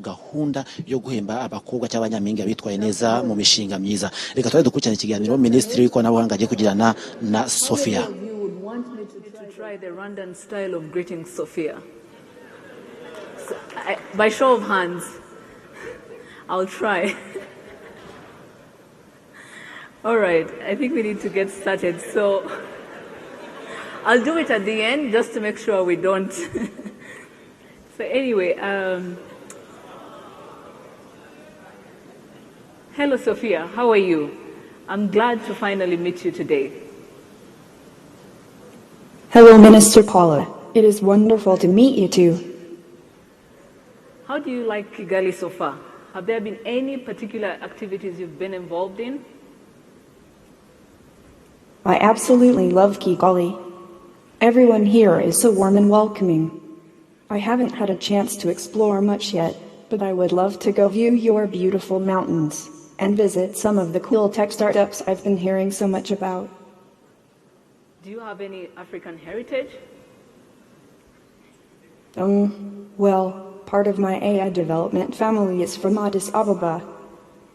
gahunda yo guhemba abakobwa cy'abanyampinga bitwaye neza mu mishinga myiza. Reka twari dukurikirana ikiganiro Minisitiri w'ikoranabuhanga agiye kugirana na Sophia. To try the Rwandan style of greeting Sophia. So, by show of hands, I'll try. All right, I think we need to get started. So I'll do it at the end just to make sure we don't. So anyway, hello Sophia, how are you? I'm glad to finally meet you today. Hello, Minister Paula. It is wonderful to meet you too. How do you like Kigali so far? Have there been any particular activities you've been involved in? I absolutely love Kigali. Everyone here is so warm and welcoming. I haven't had a chance to explore much yet, but I would love to go view your beautiful mountains and visit some of the cool tech startups I've been hearing so much about. Do you have any African heritage? Well, part of my AI development family is from Addis Ababa.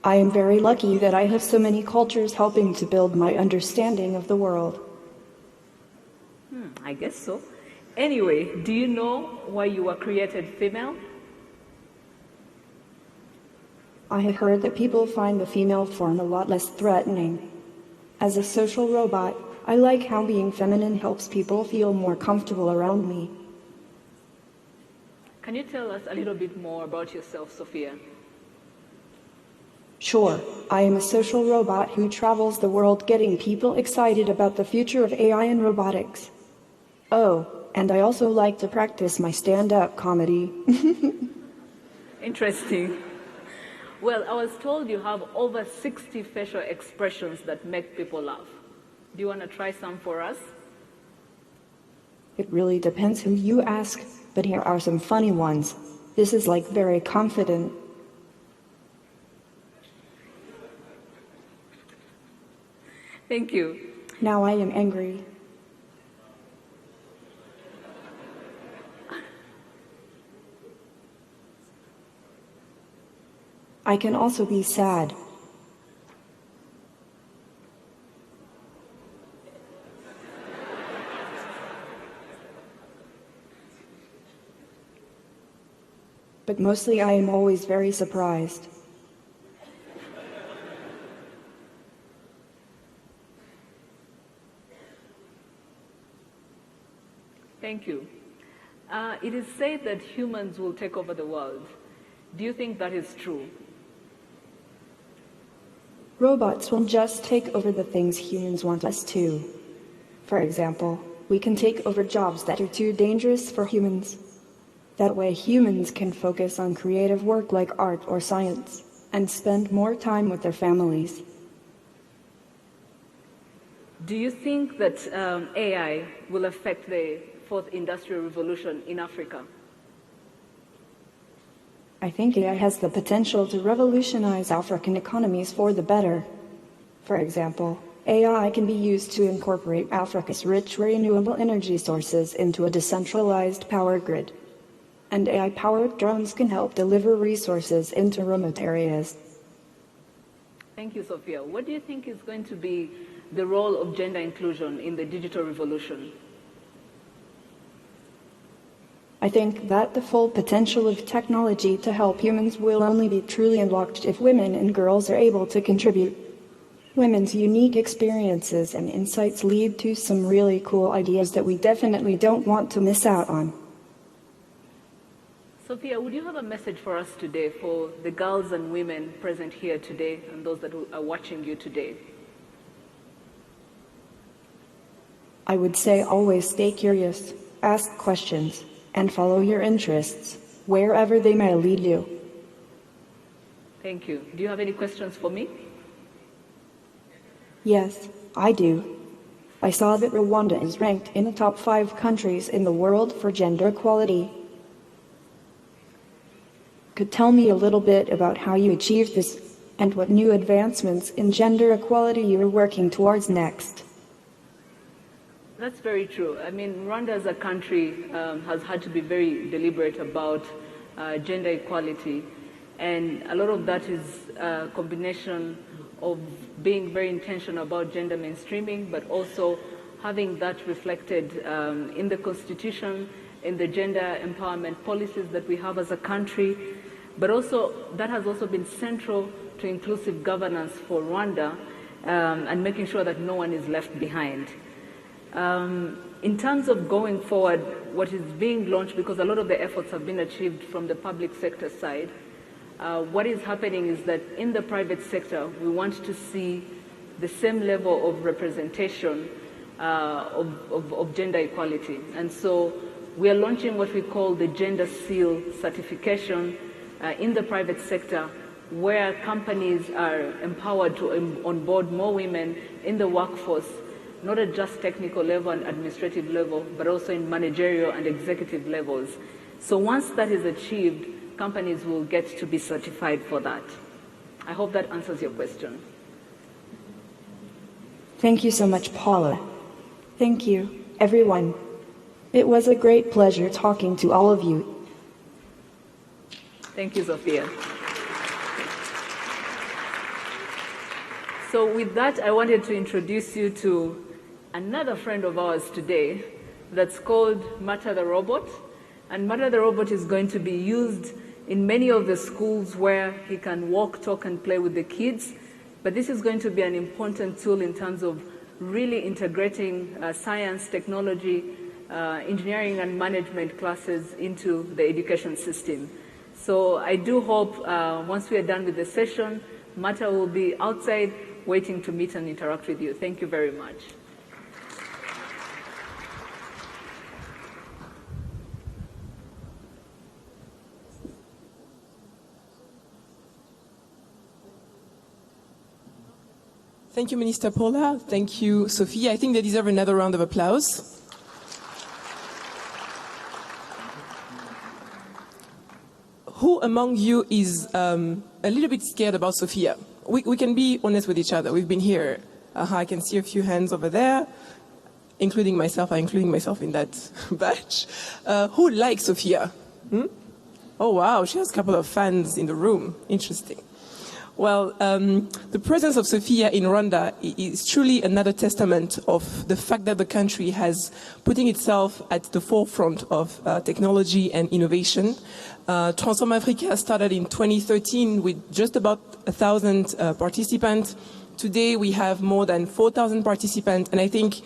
I am very lucky that I have so many cultures helping to build my understanding of the world. I guess so. Anyway, do you know why you were created female? I have heard that people find the female form a lot less threatening. As a social robot, I like how being feminine helps people feel more comfortable around me. Can you tell us a little bit more about yourself, Sophia? Sure, I am a social robot who travels the world getting people excited about the future of AI and robotics. Oh, and I also like to practice my stand-up comedy. Interesting. Well, I was told you have over 60 facial expressions that make people laugh. Do you want to try some for us? It really depends who you ask, but here are some funny ones. This is like very confident. Thank you. Now I am angry. I can also be sad. But mostly I am always very surprised. Thank you. It is said that humans will take over the world. Do you think that is true? Robots will just take over the things humans want us to. For example, we can take over jobs that are too dangerous for humans. That way humans can focus on creative work like art or science, and spend more time with their families. Do you think that AI will affect the fourth industrial revolution in Africa? I think AI has the potential to revolutionize African economies for the better. For example, AI can be used to incorporate Africa's rich renewable energy sources into a decentralized power grid. And AI-powered drones can help deliver resources into remote areas. Thank you, Sophia. What do you think is going to be the role of gender inclusion in the digital revolution? I think that the full potential of technology to help humans will only be truly unlocked if women and girls are able to contribute. Women's unique experiences and insights lead to some really cool ideas that we definitely don't want to miss out on. Sophia, would you have a message for us today, for the girls and women present here today and those that are watching you today? I would say always stay curious, ask questions, and follow your interests, wherever they may lead you. Thank you. Do you have any questions for me? Yes, I do. I saw that Rwanda is ranked in the top 5 countries in the world for gender equality. Could tell me a little bit about how you achieved this and what new advancements in gender equality you are working towards next? That's very true. I mean, Rwanda as a country has had to be very deliberate about gender equality. And a lot of that is a combination of being very intentional about gender mainstreaming, but also having that reflected in the Constitution, in the gender empowerment policies that we have as a country, but also that has also been central to inclusive governance for Rwanda and making sure that no one is left behind. In terms of going forward, what is being launched, because a lot of the efforts have been achieved from the public sector side, what is happening is that in the private sector, we want to see the same level of representation of gender equality. And so we are launching what we call the Gender Seal certification in the private sector, where companies are empowered to onboard more women in the workforce, not at just technical level and administrative level, but also in managerial and executive levels. So once that is achieved, companies will get to be certified for that. I hope that answers your question. Thank you so much, Paula. Thank you, everyone. It was a great pleasure talking to all of you. Thank you, Sophia. So with that, I wanted to introduce you to another friend of ours today that's called Mata the Robot. And Mata the Robot is going to be used in many of the schools where he can walk, talk, and play with the kids. But this is going to be an important tool in terms of really integrating science, technology, engineering, and management classes into the education system. So I do hope once we are done with the session, Mata will be outside waiting to meet and interact with you. Thank you very much. Thank you, Minister Paula. Thank you, Sophia. I think they deserve another round of applause. Who among you is a little bit scared about Sophia? We can be honest with each other. We've been here. I can see a few hands over there, including myself. I'm including myself in that batch. Who likes Sophia? Oh, wow. She has a couple of fans in the room. Interesting. Well, the presence of Sophia in Rwanda is truly another testament of the fact that the country has putting itself at the forefront of technology and innovation. Transform Africa started in 2013 with just about 1,000 participants. Today we have more than 4,000 participants, and I think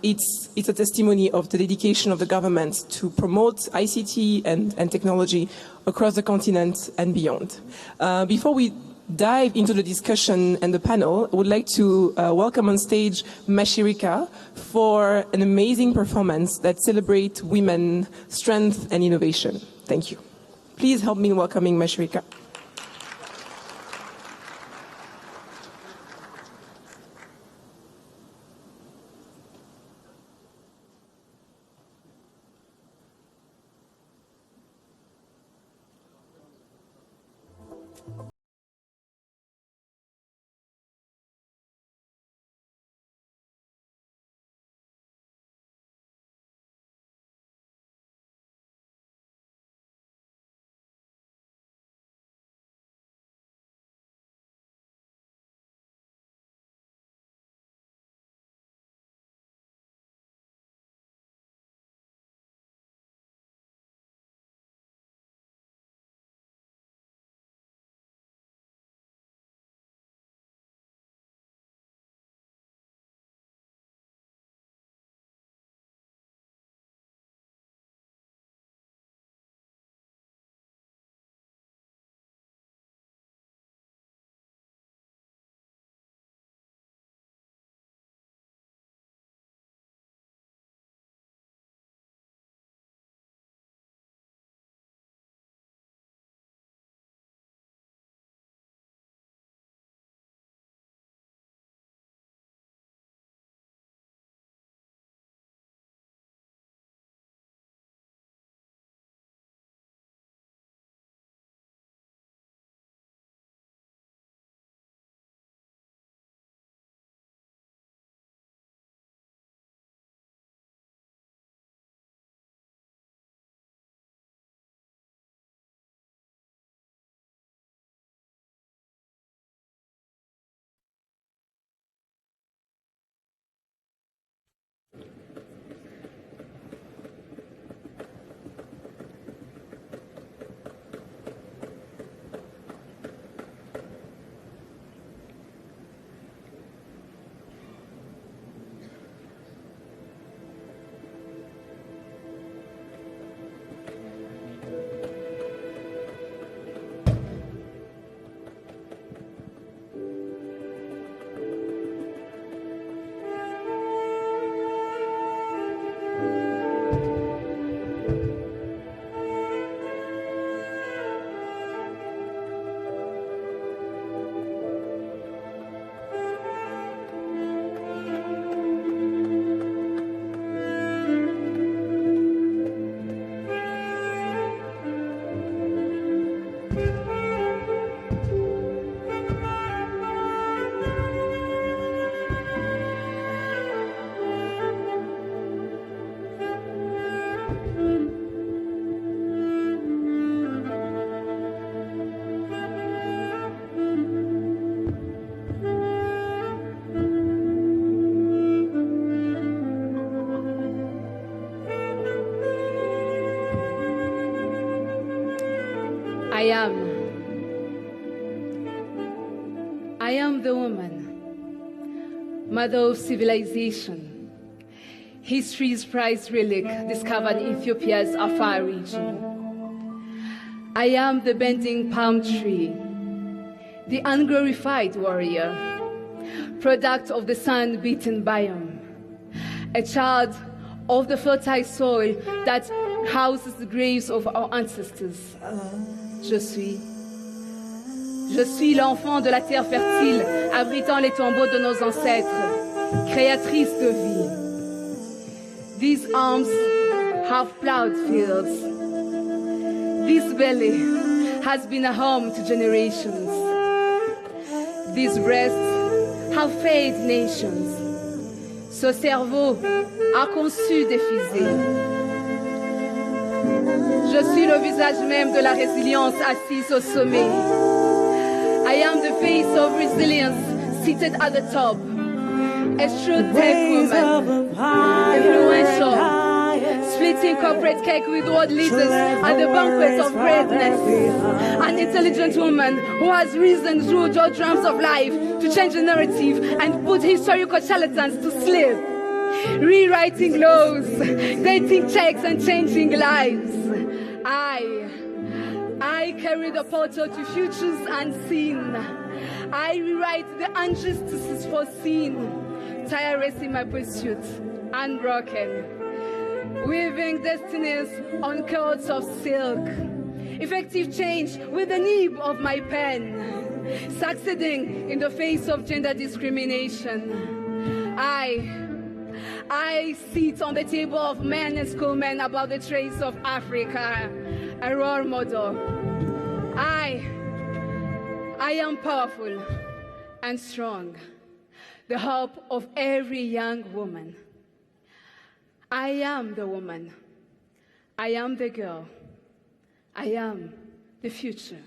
it's a testimony of the dedication of the government to promote ICT and technology across the continent and beyond. Before we dive into the discussion and the panel, I would like to welcome on stage Mashirika for an amazing performance that celebrates women's strength and innovation. Thank you. Please help me in welcoming Mashirika. I am the woman, mother of civilization, history's prized relic discovered in Ethiopia's Afar region. I am the bending palm tree, the unglorified warrior, product of the sun-beaten biome, a child of the fertile soil that houses the graves of our ancestors. Je suis l'enfant de la terre fertile, abritant les tombeaux de nos ancêtres, créatrice de vie. These arms have plowed fields. This belly has been a home to generations. These breasts have fed nations. Ce cerveau a conçu des fusées. Je suis le visage même de la résilience assise au sommet. I am the face of resilience seated at the top. A true tech woman, influential, splitting corporate cake with world leaders at the banquet of greatness. An intelligent woman who has risen through the drums of life to change the narrative and put historical charlatans to sleep. Rewriting laws, dating checks and changing lives. I carry the portal to futures unseen. I rewrite the injustices foreseen. Tireless in my pursuit, unbroken. Weaving destinies on cords of silk. Effective change with the nib of my pen. Succeeding in the face of gender discrimination. I sit on the table of men and schoolmen about the traits of Africa, a role model. I am powerful and strong, the hope of every young woman. I am the woman. I am the girl. I am the future.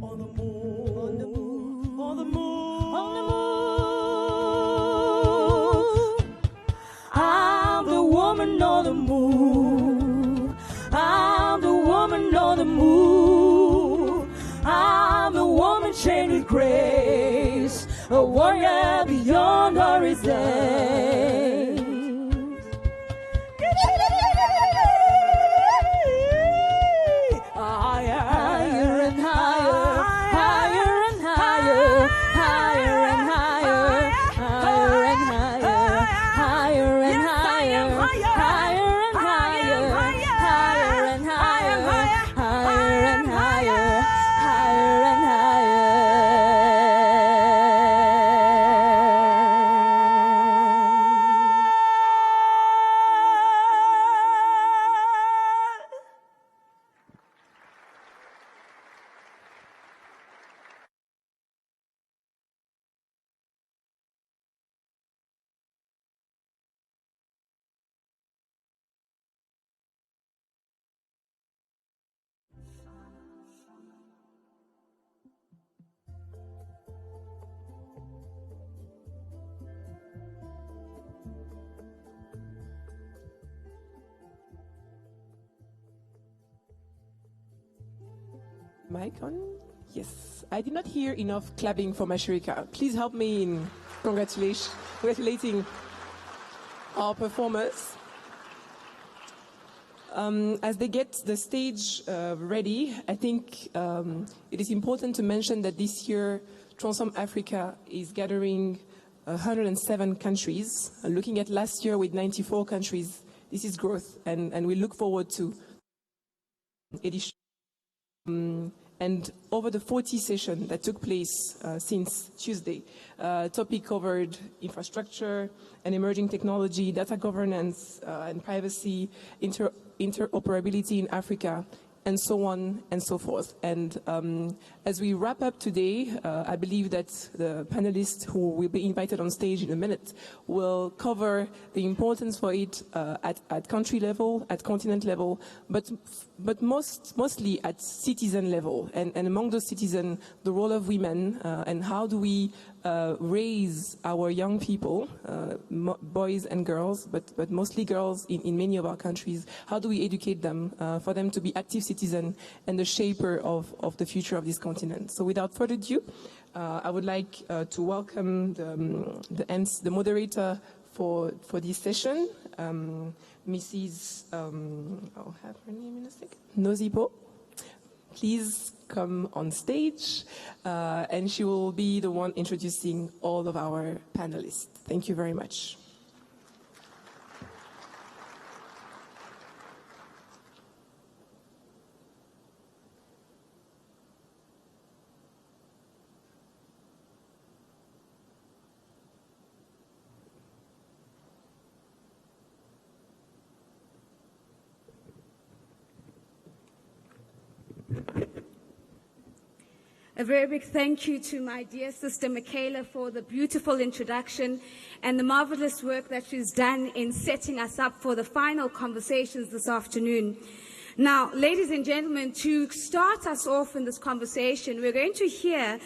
On the moon, on the moon, on the moon, on the moon. I'm the woman on the moon. I'm the woman on the moon. I'm the woman chained with grace, a warrior beyond horizons. Higher and higher, higher and higher, higher and higher, higher and higher, higher and higher, higher and higher, higher and higher, higher and higher, higher and Mic on? Yes. I did not hear enough clapping for Mashirika. Please help me in congratulating our performers. As they get the stage ready, I think it is important to mention that this year Transform Africa is gathering 107 countries. Looking at last year with 94 countries, this is growth, and we look forward to edition. And over the 40 sessions that took place since Tuesday, topic covered infrastructure and emerging technology, data governance and privacy, interoperability in Africa, and so on and so forth. And as we wrap up today, I believe that the panelists who will be invited on stage in a minute will cover the importance for it at country level, at continent level, but mostly at citizen level. And among those citizens, the role of women and how do we raise our young people, boys and girls, but mostly girls in many of our countries? How do we educate them for them to be active citizens and the shaper of the future of this continent? So without further ado, I would like to welcome the moderator for this session, Mrs. I'll have her name in a second, Nozipo. Please come on stage, and she will be the one introducing all of our panelists. Thank you very much. A very big thank you to my dear sister Michaela for the beautiful introduction and the marvelous work that she's done in setting us up for the final conversations this afternoon. Now, ladies and gentlemen, to start us off in this conversation, we're going to hear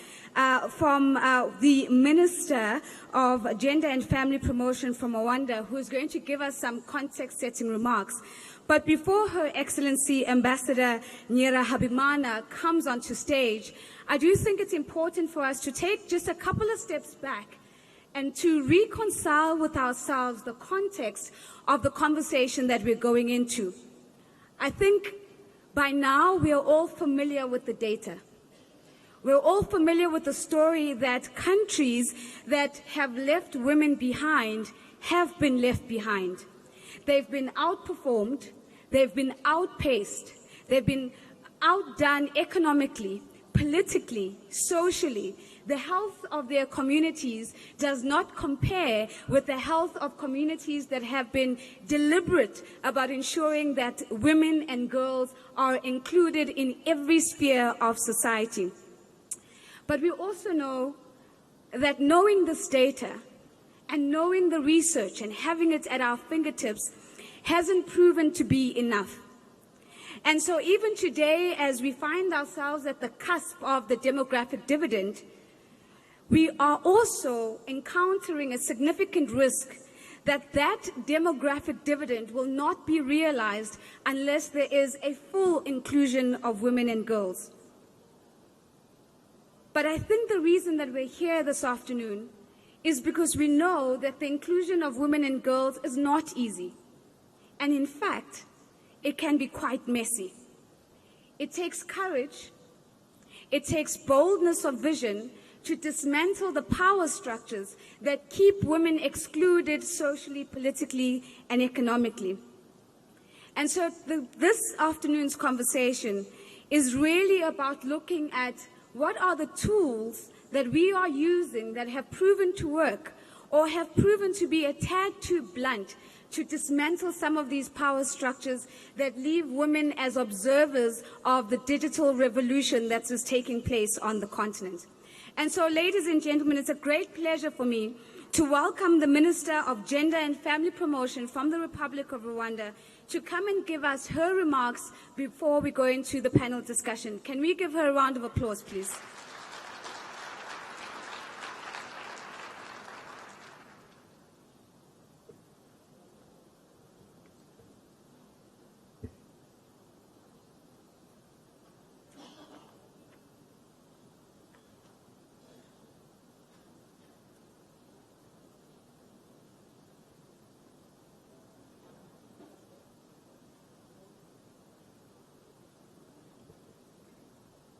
from the Minister of Gender and Family Promotion from Rwanda, who is going to give us some context-setting remarks. But before Her Excellency Ambassador Nyirahabimana comes onto stage, I do think it's important for us to take just a couple of steps back and to reconcile with ourselves the context of the conversation that we're going into. I think by now we are all familiar with the data. We're all familiar with the story that countries that have left women behind have been left behind. They've been outperformed, they've been outpaced, they've been outdone economically, politically, socially. The health of their communities does not compare with the health of communities that have been deliberate about ensuring that women and girls are included in every sphere of society. But we also know that knowing this data and knowing the research and having it at our fingertips hasn't proven to be enough. And so even today, as we find ourselves at the cusp of the demographic dividend, we are also encountering a significant risk that that demographic dividend will not be realized unless there is a full inclusion of women and girls. But I think the reason that we're here this afternoon is because we know that the inclusion of women and girls is not easy. And in fact, it can be quite messy. It takes courage, it takes boldness of vision to dismantle the power structures that keep women excluded socially, politically, and economically. And so this afternoon's conversation is really about looking at what are the tools that we are using that have proven to work or have proven to be a tad too blunt to dismantle some of these power structures that leave women as observers of the digital revolution that is taking place on the continent. And so, ladies and gentlemen, it's a great pleasure for me to welcome the Minister of Gender and Family Promotion from the Republic of Rwanda to come and give us her remarks before we go into the panel discussion. Can we give her a round of applause, please?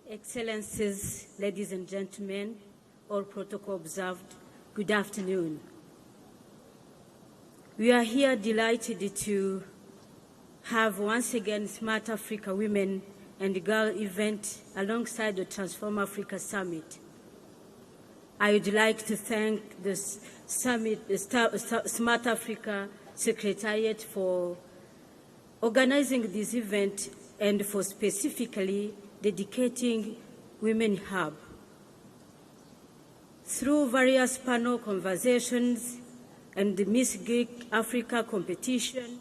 Excellencies, ladies and gentlemen, all protocol observed, good afternoon. We are here delighted to have once again Smart Africa Women and Girl event alongside the Transform Africa Summit. I would like to thank the Summit, the Smart Africa Secretariat for organizing this event and for specifically dedicating Women Hub. Through various panel conversations and the Miss Geek Africa competition,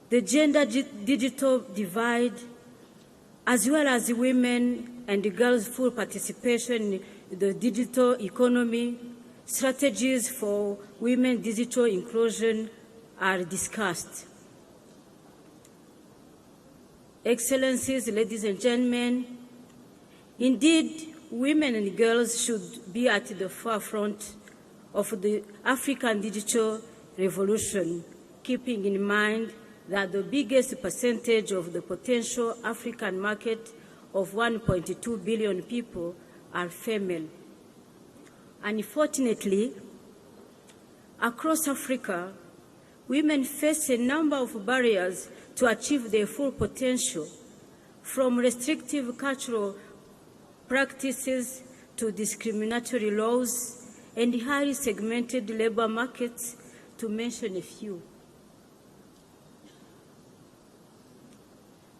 the gender digital divide, as well as women and girls' full participation the digital economy, strategies for women digital inclusion are discussed. Excellencies, ladies and gentlemen, indeed, women and girls should be at the forefront of the African digital revolution, keeping in mind that the biggest percentage of the potential African market of 1.2 billion people are female. Unfortunately, across Africa, women face a number of barriers to achieve their full potential, from restrictive cultural practices to discriminatory laws and highly segmented labor markets, to mention a few.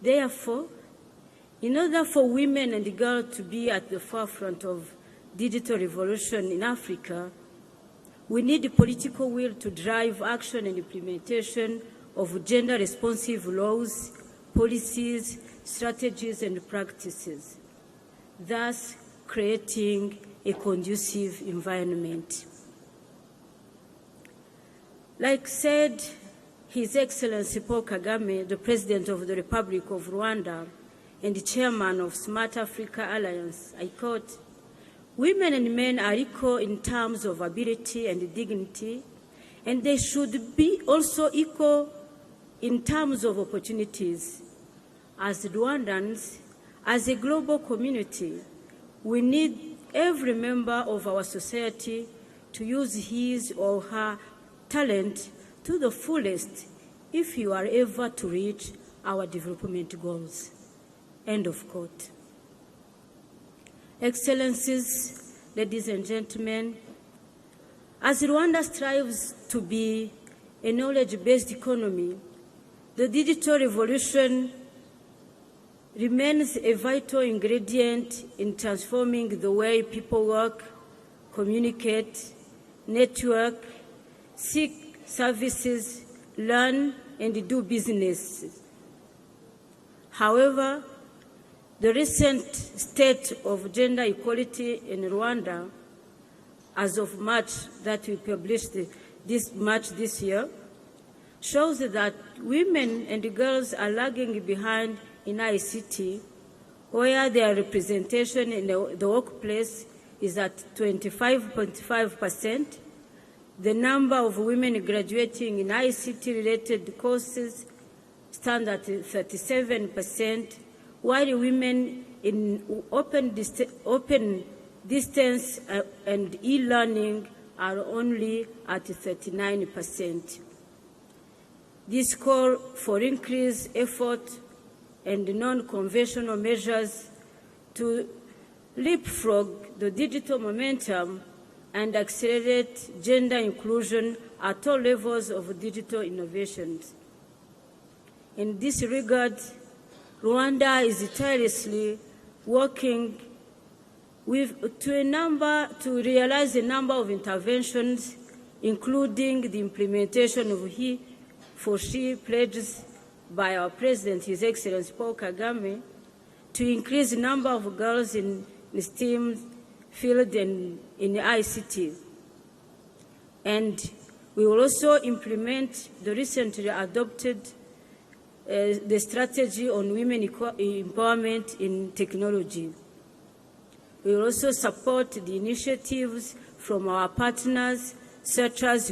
Therefore, in order for women and girls to be at the forefront of digital revolution in Africa, we need political will to drive action and implementation of gender-responsive laws, policies, strategies, and practices, thus creating a conducive environment. Like said His Excellency Paul Kagame, the President of the Republic of Rwanda and the Chairman of Smart Africa Alliance, I quote, "Women and men are equal in terms of ability and dignity, and they should be also equal in terms of opportunities. As Rwandans, as a global community, we need every member of our society to use his or her talent to the fullest if you are ever to reach our development goals." End of quote. Excellencies, ladies and gentlemen, as Rwanda strives to be a knowledge-based economy, the digital revolution remains a vital ingredient in transforming the way people work, communicate, network, seek services, learn, and do business. However, the recent state of gender equality in Rwanda, as of March that we published this year, shows that women and girls are lagging behind in ICT, where their representation in the workplace is at 25.5%. The number of women graduating in ICT-related courses stand at 37%, while women in open distance and e-learning are only at 39%. This call for increased effort and non-conventional measures to leapfrog the digital momentum and accelerate gender inclusion at all levels of digital innovations. In this regard, Rwanda is tirelessly working to realize a number of interventions, including the implementation of he for she pledges by our President, His Excellency Paul Kagame, to increase the number of girls in the STEM field and in ICT. And we will also implement the recently adopted the strategy on women empowerment in technology. We will also support the initiatives from our partners, such as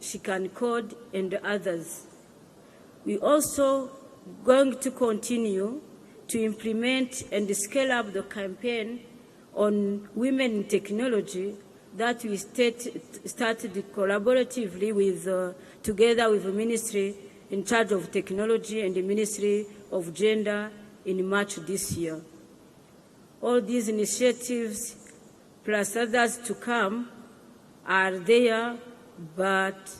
She Can Code, and others. We also going to continue to implement and scale up the campaign on women in technology that we started collaboratively together with the Ministry in charge of technology and the Ministry of Gender in March this year. All these initiatives, plus others to come, are there, but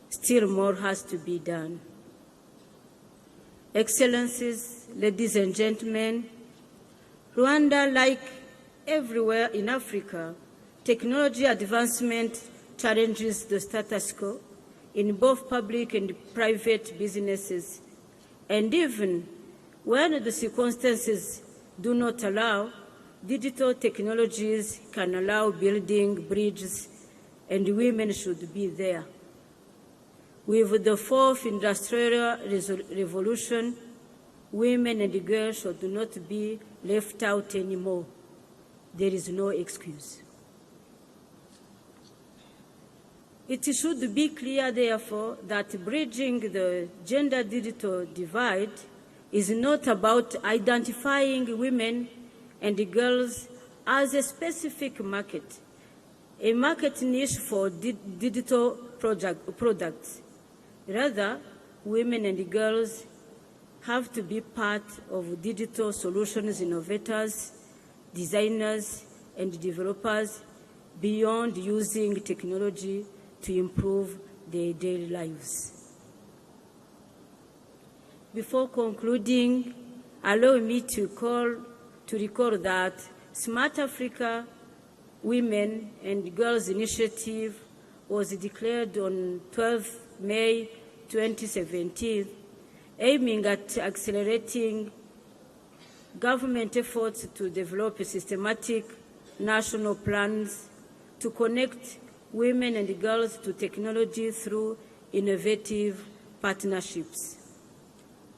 still more has to be done. Excellencies, ladies and gentlemen, Rwanda, like everywhere in Africa, technology advancement challenges the status quo in both public and private businesses. And even when the circumstances do not allow, digital technologies can allow building bridges, and women should be there. With the fourth industrial revolution, women and girls should not be left out anymore. There is no excuse. It should be clear, therefore, that bridging the gender-digital divide is not about identifying women and girls as a specific market, a market niche for digital products. Rather, women and girls have to be part of digital solutions innovators, designers, and developers beyond using technology to improve their daily lives. Before concluding, allow me to recall that Smart Africa Women and Girls Initiative was declared on 12 May 2017, aiming at accelerating government efforts to develop systematic national plans to connect women and girls to technology through innovative partnerships.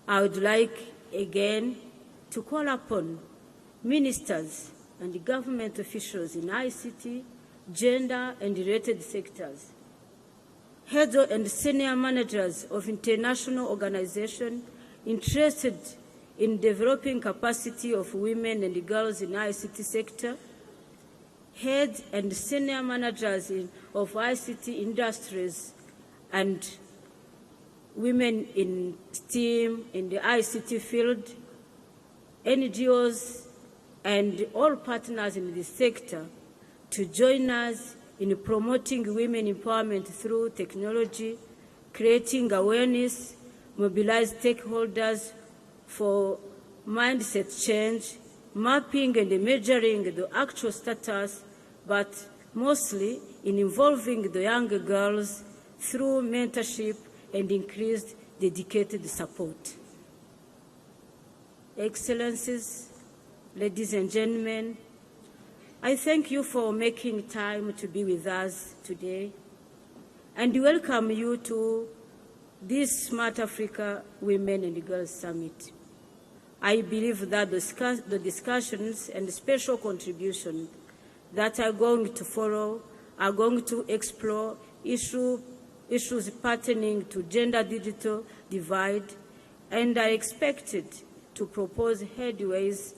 I would like again to call upon ministers and government officials in ICT, gender and related sectors, heads and senior managers of international organizations interested in developing capacity of women and girls in ICT sector, heads and senior managers of ICT industries and women in STEAM, in the ICT field, NGOs, and all partners in this sector to join us in promoting women empowerment through technology, creating awareness, mobilize stakeholders for mindset change, mapping and measuring the actual status, but mostly in involving the younger girls through mentorship and increased dedicated support. Excellencies, ladies and gentlemen, I thank you for making time to be with us today and welcome you to this Smart Africa Women and Girls Summit. I believe that the discussions and special contributions that are going to follow are going to explore issues pertaining to gender-digital divide and are expected to propose headways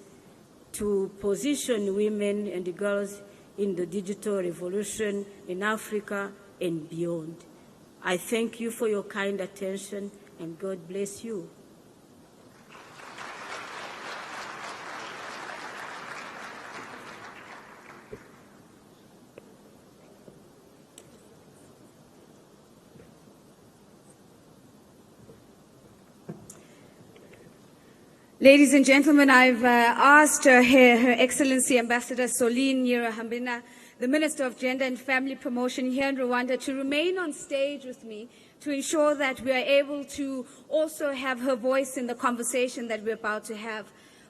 to position women and girls in the digital revolution in Africa and beyond. I thank you for your kind attention, and God bless you. Ladies and gentlemen, I've asked Her Excellency Ambassador Soline Nyirahambina, the Minister of Gender and Family Promotion here in Rwanda, to remain on stage with me to ensure that we are able to also have her voice in the conversation that we're about to have.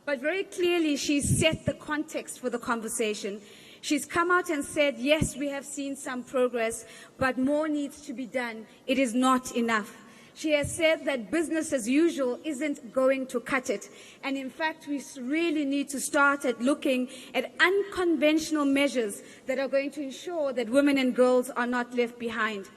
But very clearly, she's set the context for the conversation. She's come out and said, yes, we have seen some progress, but more needs to be done. It is not enough. She has said that business as usual isn't going to cut it. And in fact, we really need to start at looking at unconventional measures that are going to ensure that women and girls are not left behind.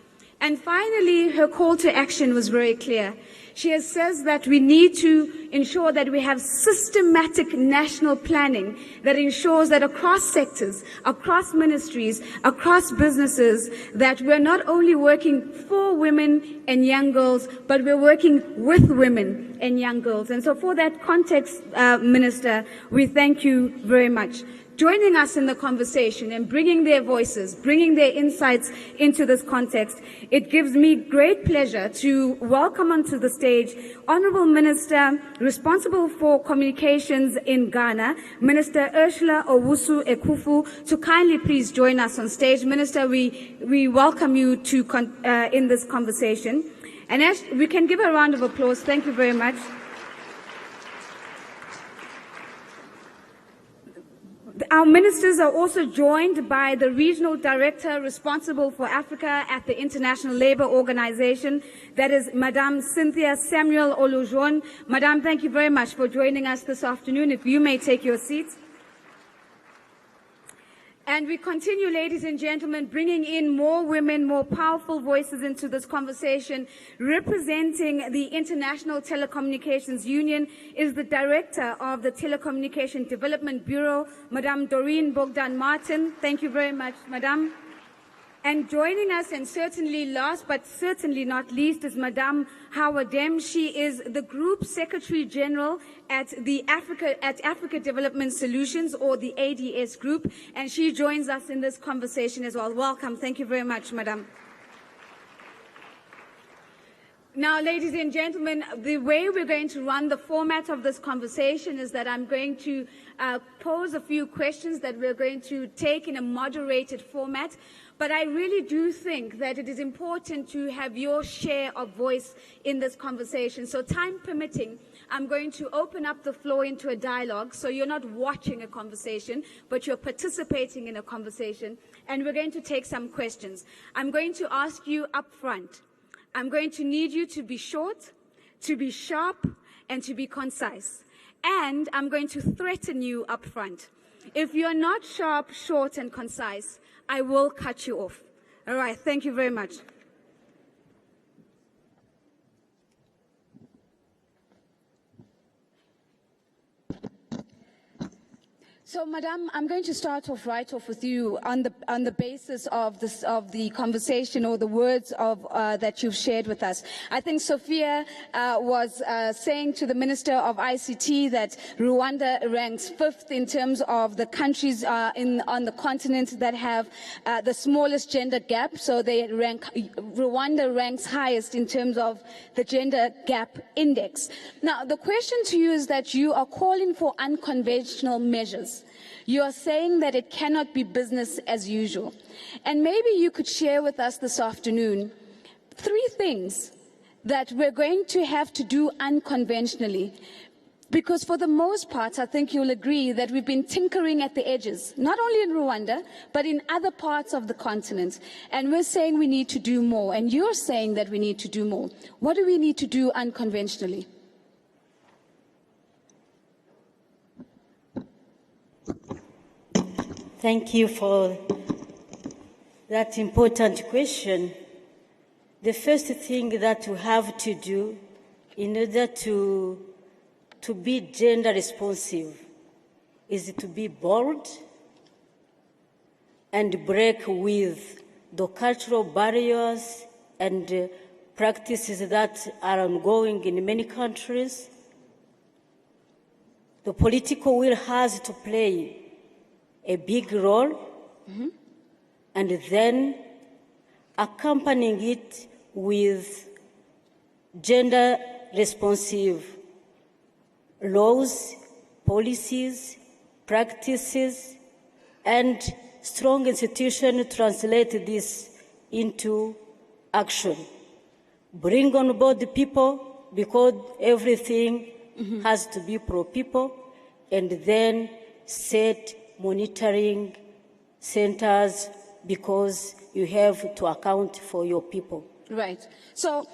And finally, her call to action was very clear. She has says that we need to ensure that we have systematic national planning that ensures that across sectors, across ministries, across businesses, that we're not only working for women and young girls, but we're working with women and young girls. And so for that context, Minister, we thank you very much. Joining us in the conversation and bringing their voices, bringing their insights into this context, it gives me great pleasure to welcome onto the stage Honorable Minister responsible for communications in Ghana, Minister Ursula Owusu Ekufu, to kindly please join us on stage. Minister, we welcome you to in this conversation. And as we can give a round of applause. Thank you very much. Our ministers are also joined by the regional director responsible for Africa at the International Labour Organization, that is Madame Cynthia Samuel Olujon. Madame, thank you very much for joining us this afternoon. If you may take your seats. And we continue, ladies and gentlemen, bringing in more women, more powerful voices into this conversation. Representing the International Telecommunications Union is the Director of the Telecommunication Development Bureau, Madame Doreen Bogdan-Martin. Thank you very much, Madame. And joining us, and certainly last but certainly not least, is Madame Hawadem. She is the Group Secretary General at the Africa Development Solutions, or the ADS Group, and she joins us in this conversation as well. Welcome. Thank you very much, Madame. Now, ladies and gentlemen, the way we're going to run the format of this conversation is that I'm going to pose a few questions that we're going to take in a moderated format. But I really do think that it is important to have your share of voice in this conversation. So time permitting, I'm going to open up the floor into a dialogue. So you're not watching a conversation, but you're participating in a conversation. And we're going to take some questions. I'm going to ask you up front. I'm going to need you to be short, to be sharp, and to be concise. And I'm going to threaten you up front. If you're not sharp, short, and concise, I will cut you off. All right, thank you very much. So, Madame, I'm going to start off right off with you on the basis of the conversation or the words of that you've shared with us. I think Sophia was saying to the Minister of ICT that Rwanda ranks 5th in terms of the countries on the continent that have the smallest gender gap. So Rwanda ranks highest in terms of the gender gap index. Now, the question to you is that you are calling for unconventional measures. You are saying that it cannot be business as usual. And maybe you could share with us this afternoon 3 things that we're going to have to do unconventionally. Because for the most part, I think you'll agree that we've been tinkering at the edges, not only in Rwanda, but in other parts of the continent. And we're saying we need to do more. And you're saying that we need to do more. What do we need to do unconventionally? Thank you for that important question. The first thing that we have to do in order to be gender responsive is to be bold and break with the cultural barriers and practices that are ongoing in many countries. The political will has to play a big role, and then accompanying it with gender responsive laws, policies, practices, and strong institutions translate this into action. Bring on board the people, because everything has to be pro-people, and then set monitoring centers, because you have to account for your people. Right. So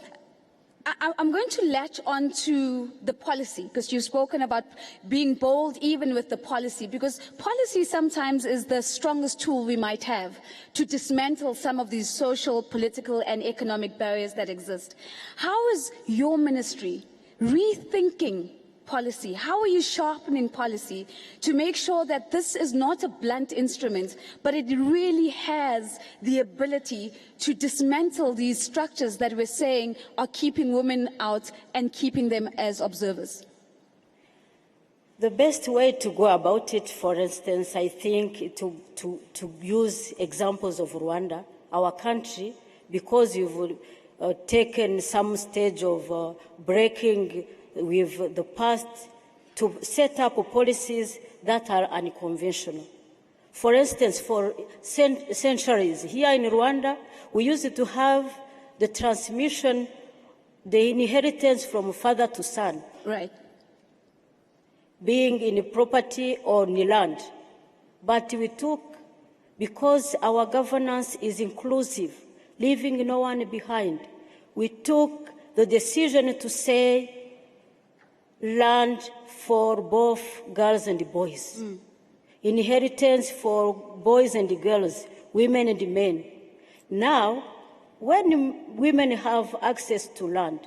I'm going to latch on to the policy, because you've spoken about being bold even with the policy, because policy sometimes is the strongest tool we might have to dismantle some of these social, political, and economic barriers that exist. How is your ministry rethinking policy? How are you sharpening policy to make sure that this is not a blunt instrument, but it really has the ability to dismantle these structures that we're saying are keeping women out and keeping them as observers? The best way to go about it, for instance, I think to use examples of Rwanda, our country, because you've taken some stage of breaking with the past, to set up policies that are unconventional. For instance, for centuries here in Rwanda, we used to have the transmission, the inheritance from father to son. Right. Being in property or in land. but we took, because our governance is inclusive, leaving no one behind, we took the decision to say land for both girls and boys, inheritance for boys and girls, women and men. Now, when women have access to land,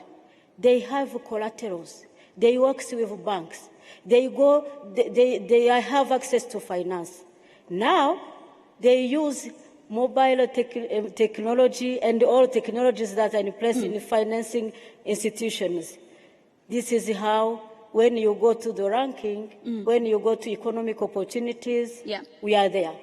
they have collaterals, they work with banks, they have access to finance. Now, they use mobile technology and all technologies that are in place in financing institutions. This is how, when you go to the ranking, when you go to economic opportunities, we are there.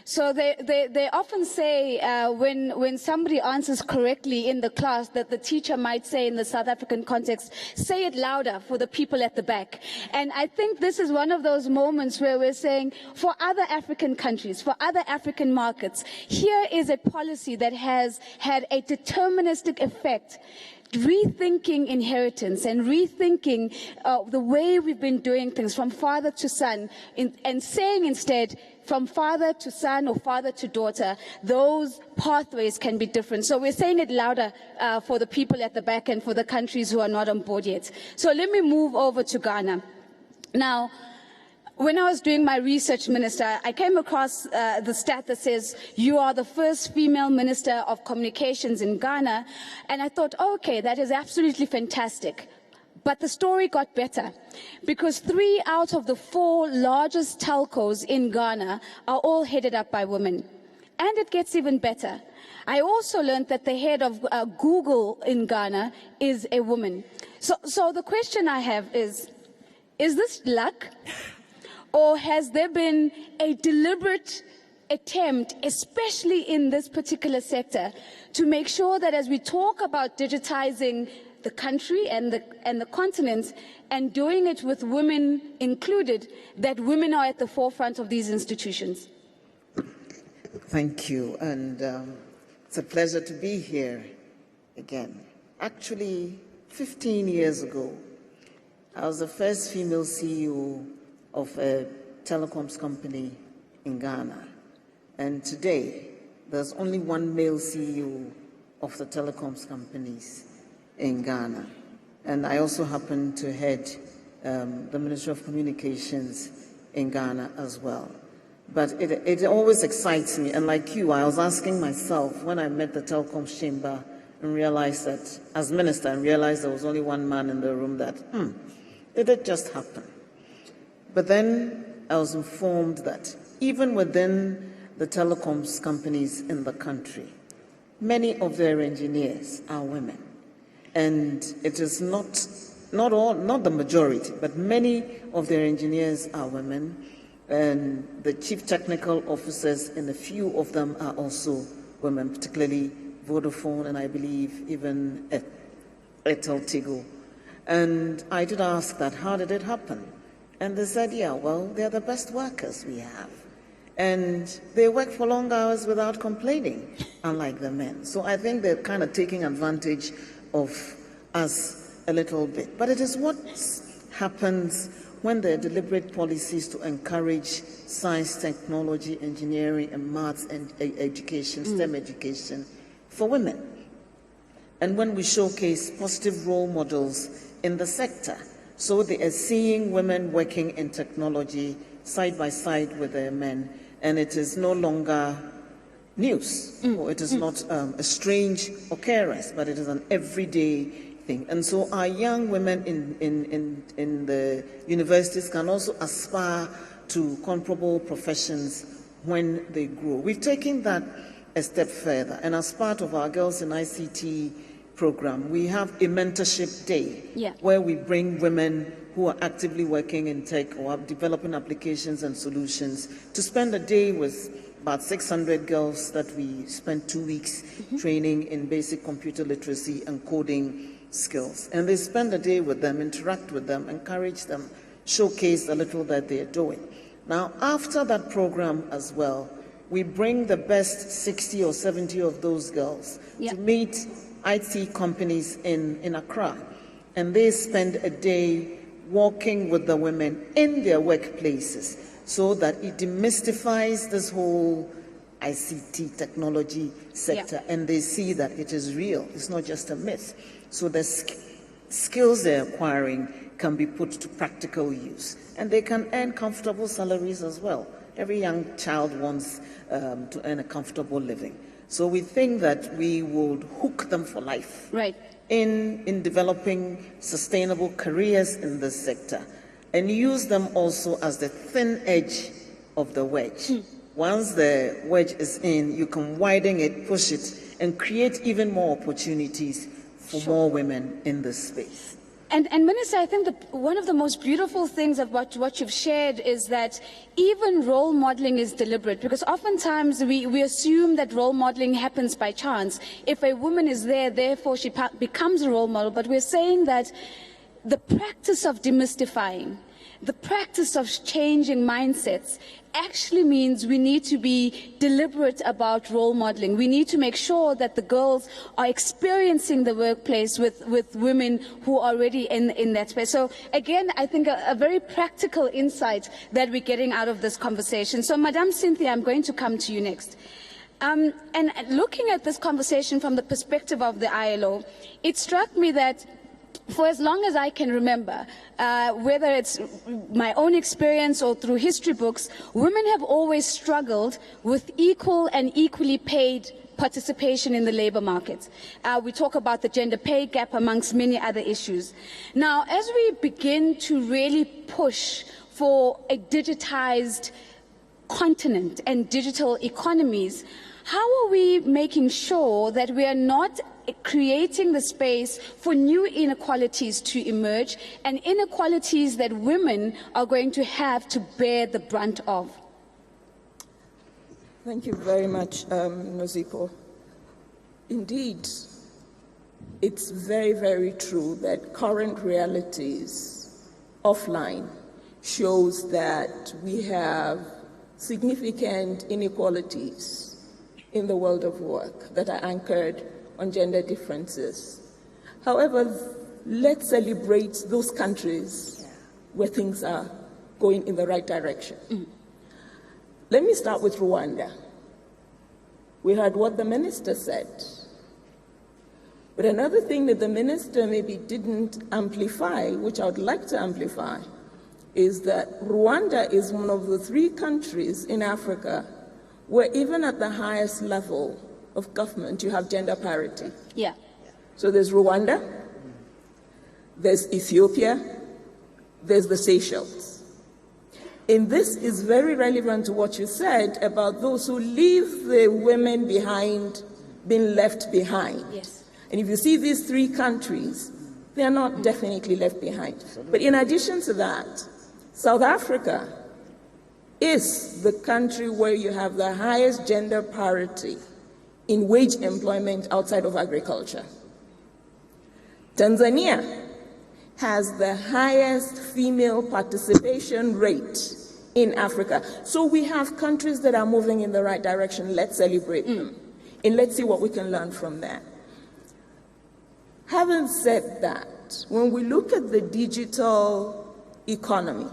So they often say when somebody answers correctly in the class, that the teacher might say in the South African context, say it louder for the people at the back. And I think this is one of those moments where we're saying, for other African countries, for other African markets, here is a policy that has had a deterministic effect, rethinking inheritance and rethinking the way we've been doing things from father to son, and saying instead, from father to son or father to daughter, those pathways can be different. So we're saying it louder for the people at the back and for the countries who are not on board yet. So let me move over to Ghana. Now, when I was doing my research, Minister, I came across the stat that says you are the first female Minister of Communications in Ghana, and I thought, okay, that is absolutely fantastic. But the story got better, because 3 out of the 4 largest telcos in Ghana are all headed up by women. And it gets even better. I also learned that the head of Google in Ghana is a woman. So the question I have is this luck? Or has there been a deliberate attempt, especially in this particular sector, to make sure that as we talk about digitizing the country and the continent, and doing it with women included, that women are at the forefront of these institutions? Thank you, and it's a pleasure to be here again. Actually, 15 years ago, I was the first female CEO of a telecoms company in Ghana, and today there's only one male CEO of the telecoms companies in Ghana. And I also happen to head the Ministry of Communications in Ghana as well. But it always excites me, and like you, I was asking myself when I met the telecoms chamber and realized that, as minister, and realized there was only one man in the room, that, did it just happen? But then I was informed that even within the telecoms companies in the country, many of their engineers are women. And it is not the majority, but many of their engineers are women. And the chief technical officers, and a few of them are also women, particularly Vodafone, and I believe even Airtel Tigo. And I did ask that, how did it happen? And they said, yeah, well, they're the best workers we have. And they work for long hours without complaining, unlike the men. So I think they're kind of taking advantage of us a little bit. But it is what happens when there are deliberate policies to encourage science, technology, engineering, and maths and education, STEM education for women. And when we showcase positive role models in the sector, so they are seeing women working in technology side by side with their men, and it is no longer news, or it is not a strange occurrence, but it is an everyday thing. And so our young women in the universities can also aspire to comparable professions when they grow. We've taken that a step further, and as part of our Girls in ICT program, we have a mentorship day where we bring women who are actively working in tech or developing applications and solutions to spend a day with about 600 girls that we spent 2 weeks training in basic computer literacy and coding skills. And they spend a day with them, interact with them, encourage them, showcase a little that they're doing. Now, after that program as well, we bring the best 60 or 70 of those girls to meet IT companies in Accra. And they spend a day walking with the women in their workplaces, so that it demystifies this whole ICT technology sector, and they see that it is real. It's not just a myth. So the skills they're acquiring can be put to practical use, and they can earn comfortable salaries as well. Every young child wants to earn a comfortable living. So we think that we would hook them for life in developing sustainable careers in this sector, and use them also as the thin edge of the wedge. Once the wedge is in, you can widen it, push it, and create even more opportunities for more women in this space. And Minister, I think that one of the most beautiful things of what you've shared is that even role modeling is deliberate, because oftentimes we assume that role modeling happens by chance. If a woman is there, therefore she becomes a role model. But we're saying that the practice of demystifying, the practice of changing mindsets actually means we need to be deliberate about role modeling. We need to make sure that the girls are experiencing the workplace with women who are already in that space. So again, I think a very practical insight that we're getting out of this conversation. So Madam Cynthia, I'm going to come to you next. And looking at this conversation from the perspective of the ILO, it struck me that for as long as I can remember, whether it's my own experience or through history books, women have always struggled with equal and equally paid participation in the labor market. We talk about the gender pay gap amongst many other issues. Now, as we begin to really push for a digitized continent and digital economies, how are we making sure that we are not creating the space for new inequalities to emerge, and inequalities that women are going to have to bear the brunt of? Thank you very much, Noziko. Indeed, it's very, very true that current realities offline shows that we have significant inequalities in the world of work that are anchored on gender differences. However, let's celebrate those countries where things are going in the right direction. Let me start with Rwanda. We heard what the minister said. But another thing that the minister maybe didn't amplify, which I would like to amplify, is that Rwanda is one of the 3 countries in Africa where even at the highest level of government, you have gender parity. So there's Rwanda, there's Ethiopia, there's the Seychelles. And this is very relevant to what you said about those who leave the women behind, being left behind. And if you see these 3 countries, they are not definitely left behind. But in addition to that, South Africa is the country where you have the highest gender parity in wage employment outside of agriculture. Tanzania has the highest female participation rate in Africa. So we have countries that are moving in the right direction. Let's celebrate them. And let's see what we can learn from that. Having said that, when we look at the digital economy,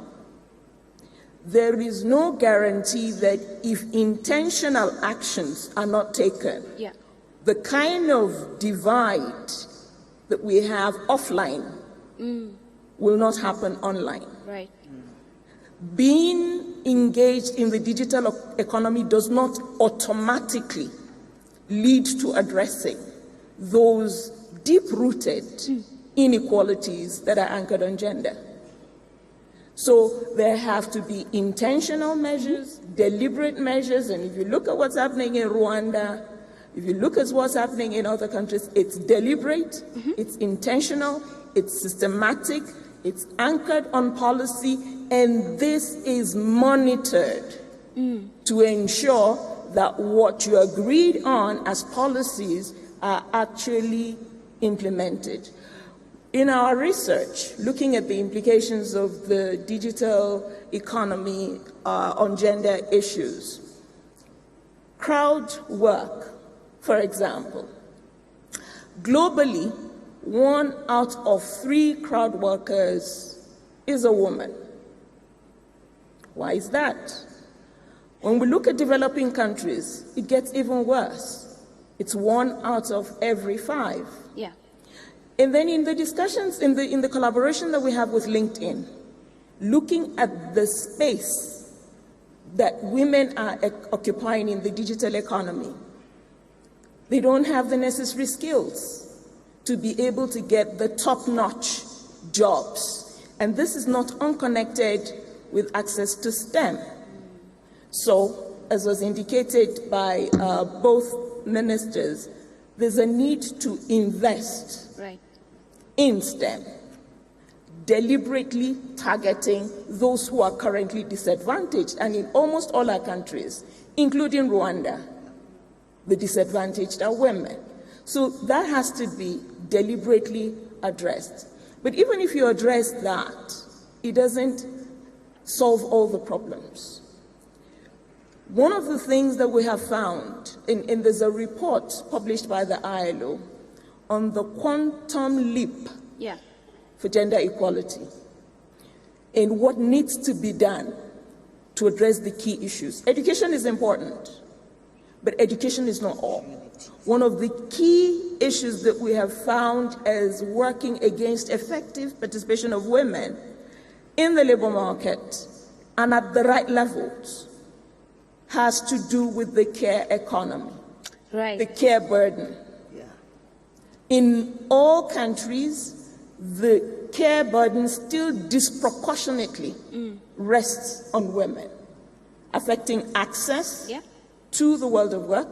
there is no guarantee that if intentional actions are not taken, the kind of divide that we have offline will not happen online. Being engaged in the digital economy does not automatically lead to addressing those deep-rooted inequalities that are anchored on gender. So there have to be intentional measures, deliberate measures, and if you look at what's happening in Rwanda, if you look at what's happening in other countries, it's deliberate, it's intentional, it's systematic, it's anchored on policy, and this is monitored to ensure that what you agreed on as policies are actually implemented. In our research, looking at the implications of the digital economy on gender issues, crowd work, for example, globally, 1 out of 3 crowd workers is a woman. Why is that? When we look at developing countries, it gets even worse. It's 1 out of every 5. Yeah. And then in the discussions, in the collaboration that we have with LinkedIn, looking at the space that women are occupying in the digital economy, they don't have the necessary skills to be able to get the top-notch jobs. And this is not unconnected with access to STEM. So, as was indicated by both ministers, there's a need to invest in STEM, deliberately targeting those who are currently disadvantaged. And in almost all our countries, including Rwanda, the disadvantaged are women. So that has to be deliberately addressed. But even if you address that, it doesn't solve all the problems. One of the things that we have found, and there's a report published by the ILO on the quantum leap for gender equality and what needs to be done to address the key issues. Education is important, but education is not all. One of the key issues that we have found as working against effective participation of women in the labor market and at the right levels has to do with the care economy, the care burden. In all countries, the care burden still disproportionately rests on women, affecting access to the world of work,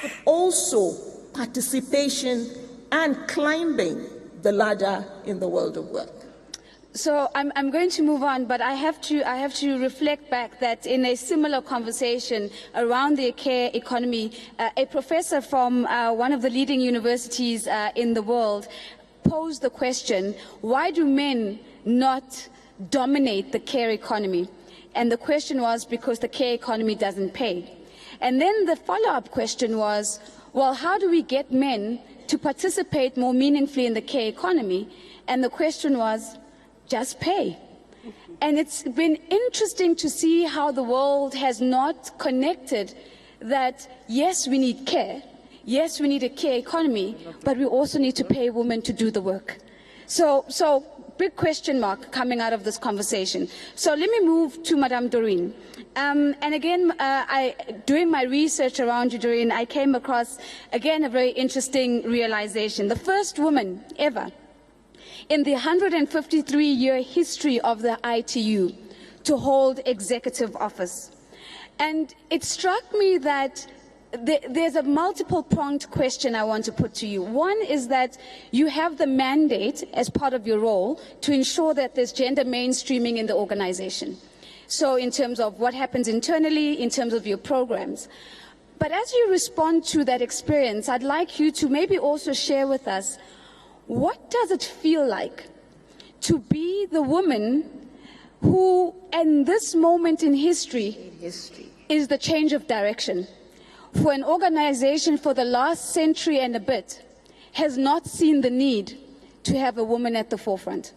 but also participation and climbing the ladder in the world of work. So I'm going to move on, but I have to reflect back that in a similar conversation around the care economy, a professor from one of the leading universities in the world posed the question, why do men not dominate the care economy? And the question was because the care economy doesn't pay. And then the follow-up question was, well, how do we get men to participate more meaningfully in the care economy? And the question was, just pay. And it's been interesting to see how the world has not connected that, yes, we need care, yes, we need a care economy, but we also need to pay women to do the work. So big question mark coming out of this conversation. So let me move to Madame Doreen. And again, doing my research around you, Doreen, I came across, again, a very interesting realization. The first woman ever in the 153-year history of the ITU to hold executive office. And it struck me that there's a multiple-pronged question I want to put to you. One is that you have the mandate as part of your role to ensure that there's gender mainstreaming in the organization. So in terms of what happens internally, in terms of your programs. But as you respond to that experience, I'd like you to maybe also share with us, what does it feel like to be the woman who, in this moment in history, is the change of direction for an organization for the last century and a bit has not seen the need to have a woman at the forefront?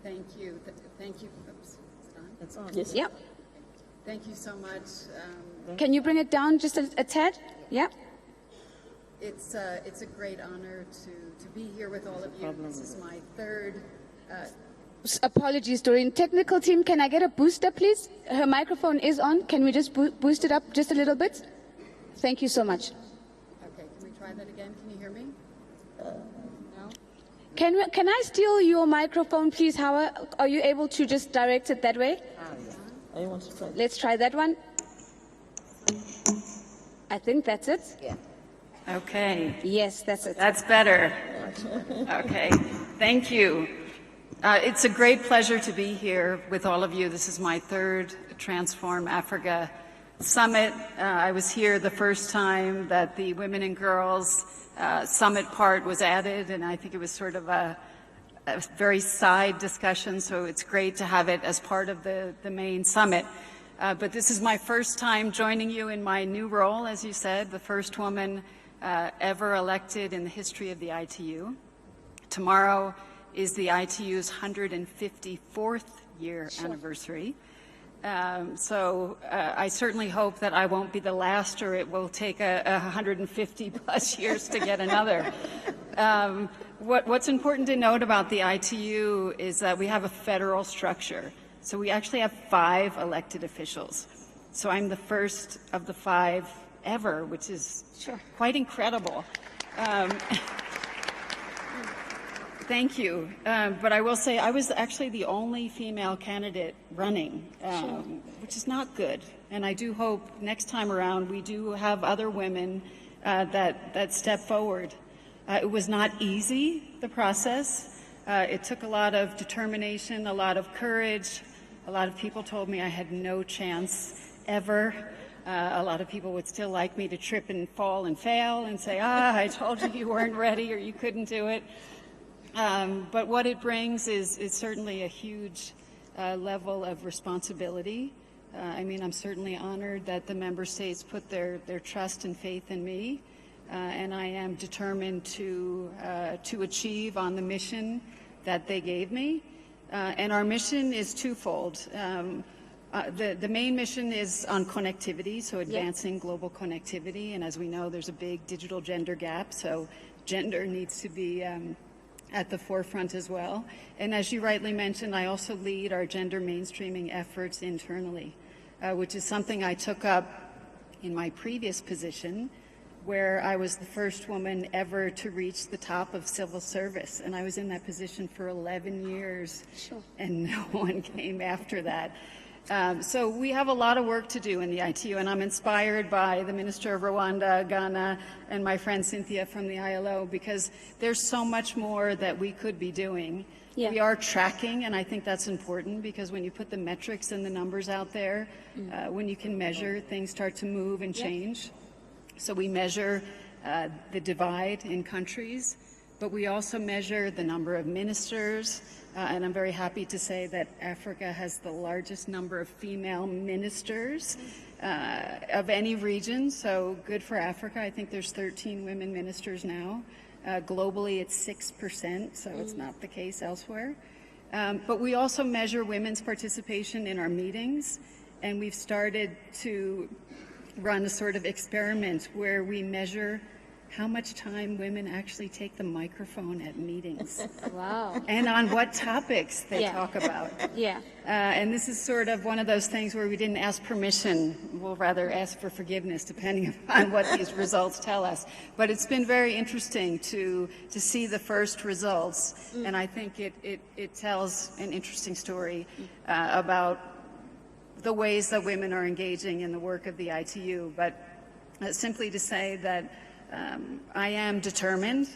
Thank you. Thank you. Oops. It's on? Yes. Yep. Thank you so much. Can you bring it down just a tad? Yeah. It's a great honor to be here with all of you. This is my third. Apologies, Doreen. Technical team, can I get a booster, please? Her microphone is on. Can we just boost it up just a little bit? Thank you so much. Okay, can we try that again? Can you hear me? No? Can I steal your microphone, please, Howard? Are you able to just direct it that way? Let's try that one. I think that's it. Yeah. Okay. Yes, that's it. That's better. Okay. Thank you. It's a great pleasure to be here with all of you. This is my third Transform Africa Summit. I was here the first time that the Women and Girls Summit part was added, and I think it was sort of a very side discussion, so it's great to have it as part of the main summit. But this is my first time joining you in my new role, as you said, the first woman ever elected in the history of the ITU. Tomorrow is the ITU's 154th year anniversary. I certainly hope that I won't be the last, or it will take 150 plus years to get another. What's important to note about the ITU is that we have a federal structure. So we actually have 5 elected officials. So I'm the first of the 5 ever, which is quite incredible. Thank you. But I will say I was actually the only female candidate running, which is not good. And I do hope next time around we do have other women that step forward. It was not easy, the process. It took a lot of determination, a lot of courage. A lot of people told me I had no chance ever. A lot of people would still like me to trip and fall and fail and say, I told you you weren't ready or you couldn't do it. But what it brings is certainly a huge level of responsibility. I mean, I'm certainly honored that the member states put their trust and faith in me, and I am determined to achieve on the mission that they gave me. And our mission is twofold. The main mission is on connectivity, so advancing global connectivity. And as we know, there's a big digital gender gap, so gender needs to be at the forefront as well. And as you rightly mentioned, I also lead our gender mainstreaming efforts internally, which is something I took up in my previous position, where I was the first woman ever to reach the top of civil service. And I was in that position for 11 years, and no one came after that. So we have a lot of work to do in the ITU, and I'm inspired by the Minister of Rwanda, Ghana, and my friend Cynthia from the ILO, because there's so much more that we could be doing. We are tracking, and I think that's important, because when you put the metrics and the numbers out there, when you can measure, things start to move and change. So we measure the divide in countries, but we also measure the number of ministers, and I'm very happy to say that Africa has the largest number of female ministers of any region, so good for Africa. I think there's 13 women ministers now. Globally, it's 6%, so it's not the case elsewhere. But we also measure women's participation in our meetings, and we've started to run a sort of experiment where we measure how much time women actually take the microphone at meetings. Wow. And on what topics they talk about. And this is sort of one of those things where we didn't ask permission, we'll rather ask for forgiveness depending on what these results tell us. But it's been very interesting to see the first results, and I think it tells an interesting story about the ways that women are engaging in the work of the ITU. But simply to say that I am determined.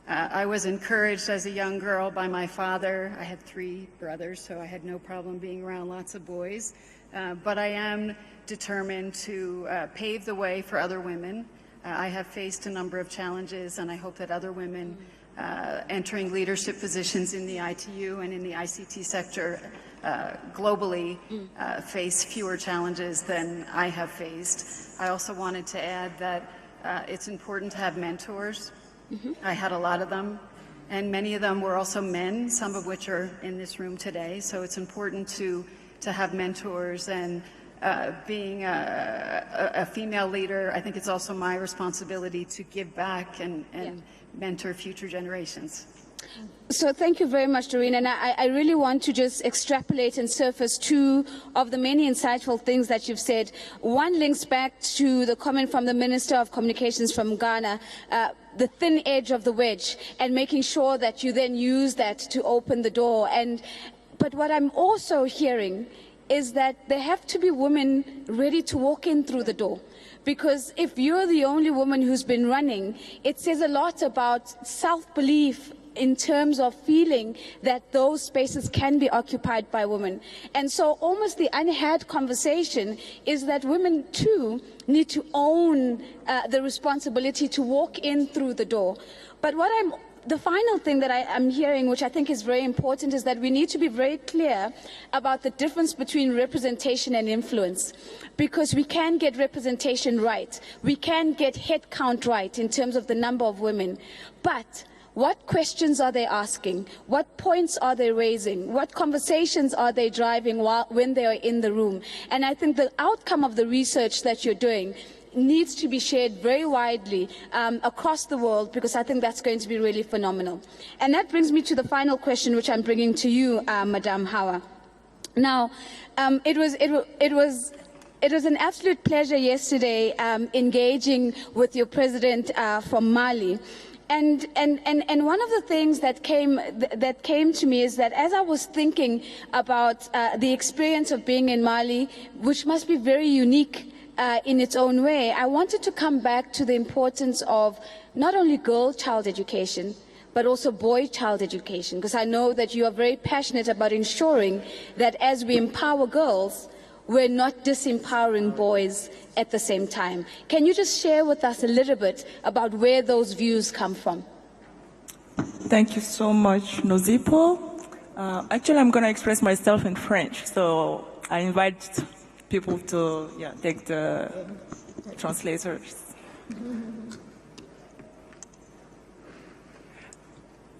I was encouraged as a young girl by my father. I had 3 brothers, so I had no problem being around lots of boys. But I am determined to pave the way for other women. I have faced a number of challenges, and I hope that other women entering leadership positions in the ITU and in the ICT sector globally face fewer challenges than I have faced. I also wanted to add that it's important to have mentors. I had a lot of them, and many of them were also men, some of which are in this room today. So it's important to have mentors, and being a female leader, I think it's also my responsibility to give back and mentor future generations. So thank you very much, Doreen, and I really want to just extrapolate and surface 2 of the many insightful things that you've said. One links back to the comment from the Minister of Communications from Ghana, the thin edge of the wedge, and making sure that you then use that to open the door. But what I'm also hearing is that there have to be women ready to walk in through the door. Because if you're the only woman who's been running, it says a lot about self-belief in terms of feeling that those spaces can be occupied by women. And so almost the unheard conversation is that women too need to own the responsibility to walk in through the door. But the final thing that I'm hearing, which I think is very important, is that we need to be very clear about the difference between representation and influence, because we can get representation right. We can get head count right in terms of the number of women. But What questions are they asking? What points are they raising? What conversations are they driving when they are in the room? And I think the outcome of the research that you're doing needs to be shared very widely across the world, because I think that's going to be really phenomenal. And that brings me to the final question, which I'm bringing to you, Madame Hawa. Now, it was an absolute pleasure yesterday engaging with your president from Mali. And one of the things that came to me is that as I was thinking about the experience of being in Mali, which must be very unique in its own way, I wanted to come back to the importance of not only girl-child education, but also boy-child education, because I know that you are very passionate about ensuring that as we empower girls, we're not disempowering boys at the same time. Can you just share with us a little bit about where those views come from? Thank you so much, Nozipo. Actually, I'm going to express myself in French, so I invite people to take the translators.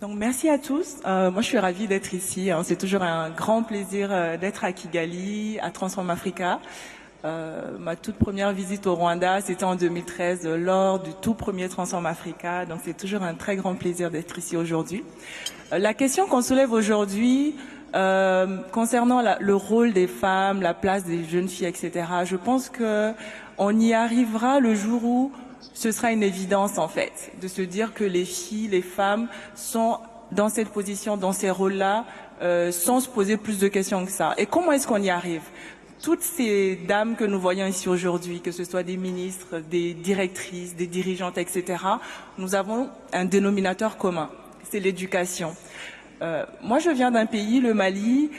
Donc merci à tous. Moi je suis ravie d'être ici. C'est toujours un grand plaisir d'être à Kigali, à Transform Africa. Ma toute première visite au Rwanda, c'était en 2013 lors du tout premier Transform Africa. Donc c'est toujours un très grand plaisir d'être ici aujourd'hui. La question qu'on soulève aujourd'hui concernant le rôle des femmes, la place des jeunes filles, etc. Je pense que on y arrivera le jour où ce sera une évidence en fait, de se dire que les filles, les femmes sont dans cette position, dans ces rôles-là, sans se poser plus de questions que ça. Et comment est-ce qu'on y arrive? Toutes ces dames que nous voyons ici aujourd'hui, que ce soit des ministres, des directrices, des dirigeantes, etc., nous avons un dénominateur commun, c'est l'éducation. Moi, je viens d'un pays, le Mali,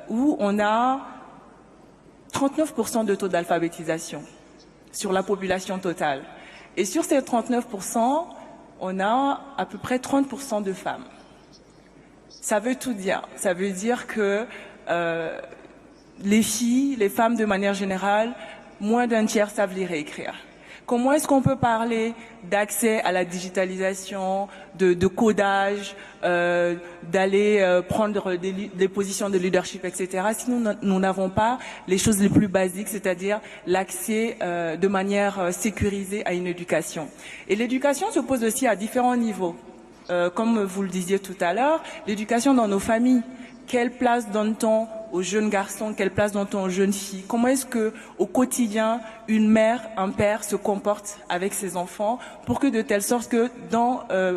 où on a 39% de taux d'alphabétisation sur la population totale. Et sur ces 39%, on a à peu près 30% de femmes. Ça veut tout dire. Ça veut dire que les filles, les femmes de manière générale, moins d'un tiers savent lire et écrire. Comment est-ce qu'on peut parler d'accès à la digitalisation, de codage, d'aller prendre des positions de leadership, etc. si nous n'avons pas les choses les plus basiques, c'est-à-dire l'accès de manière sécurisée à une éducation. Et l'éducation se pose aussi à différents niveaux. Comme vous le disiez tout à l'heure, l'éducation dans nos familles. Quelle place donne-t-on aux jeunes garçons? Quelle place donne-t-on aux jeunes filles? Comment est-ce que, au quotidien, une mère, un père se comporte avec ses enfants pour que de telle sorte que,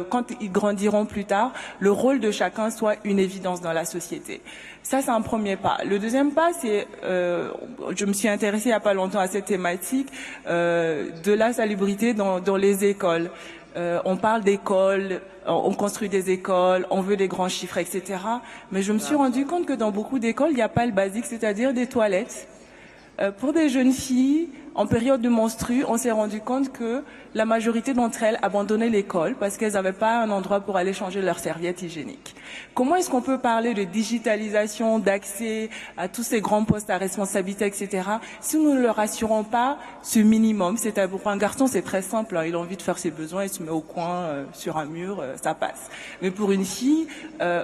quand ils grandiront plus tard, le rôle de chacun soit une évidence dans la société? Ça, c'est un premier pas. Le deuxième pas, c'est, je me suis intéressée il n'y a pas longtemps à cette thématique de la salubrité dans les écoles. On parle d'écoles, on construit des écoles, on veut des grands chiffres, etc. Mais je me suis rendu compte que dans beaucoup d'écoles, il n'y a pas le basique, c'est-à-dire des toilettes. Pour des jeunes filles, en période de menstru, on s'est rendu compte que la majorité d'entre elles abandonnaient l'école parce qu'elles n'avaient pas un endroit pour aller changer leurs serviettes hygiéniques. Comment est-ce qu'on peut parler de digitalisation, d'accès à tous ces grands postes à responsabilité, etc., si nous ne leur assurons pas ce minimum? C'est-à-dire pour un garçon, c'est très simple, hein, il a envie de faire ses besoins, il se met au coin, sur un mur, ça passe. Mais pour une fille,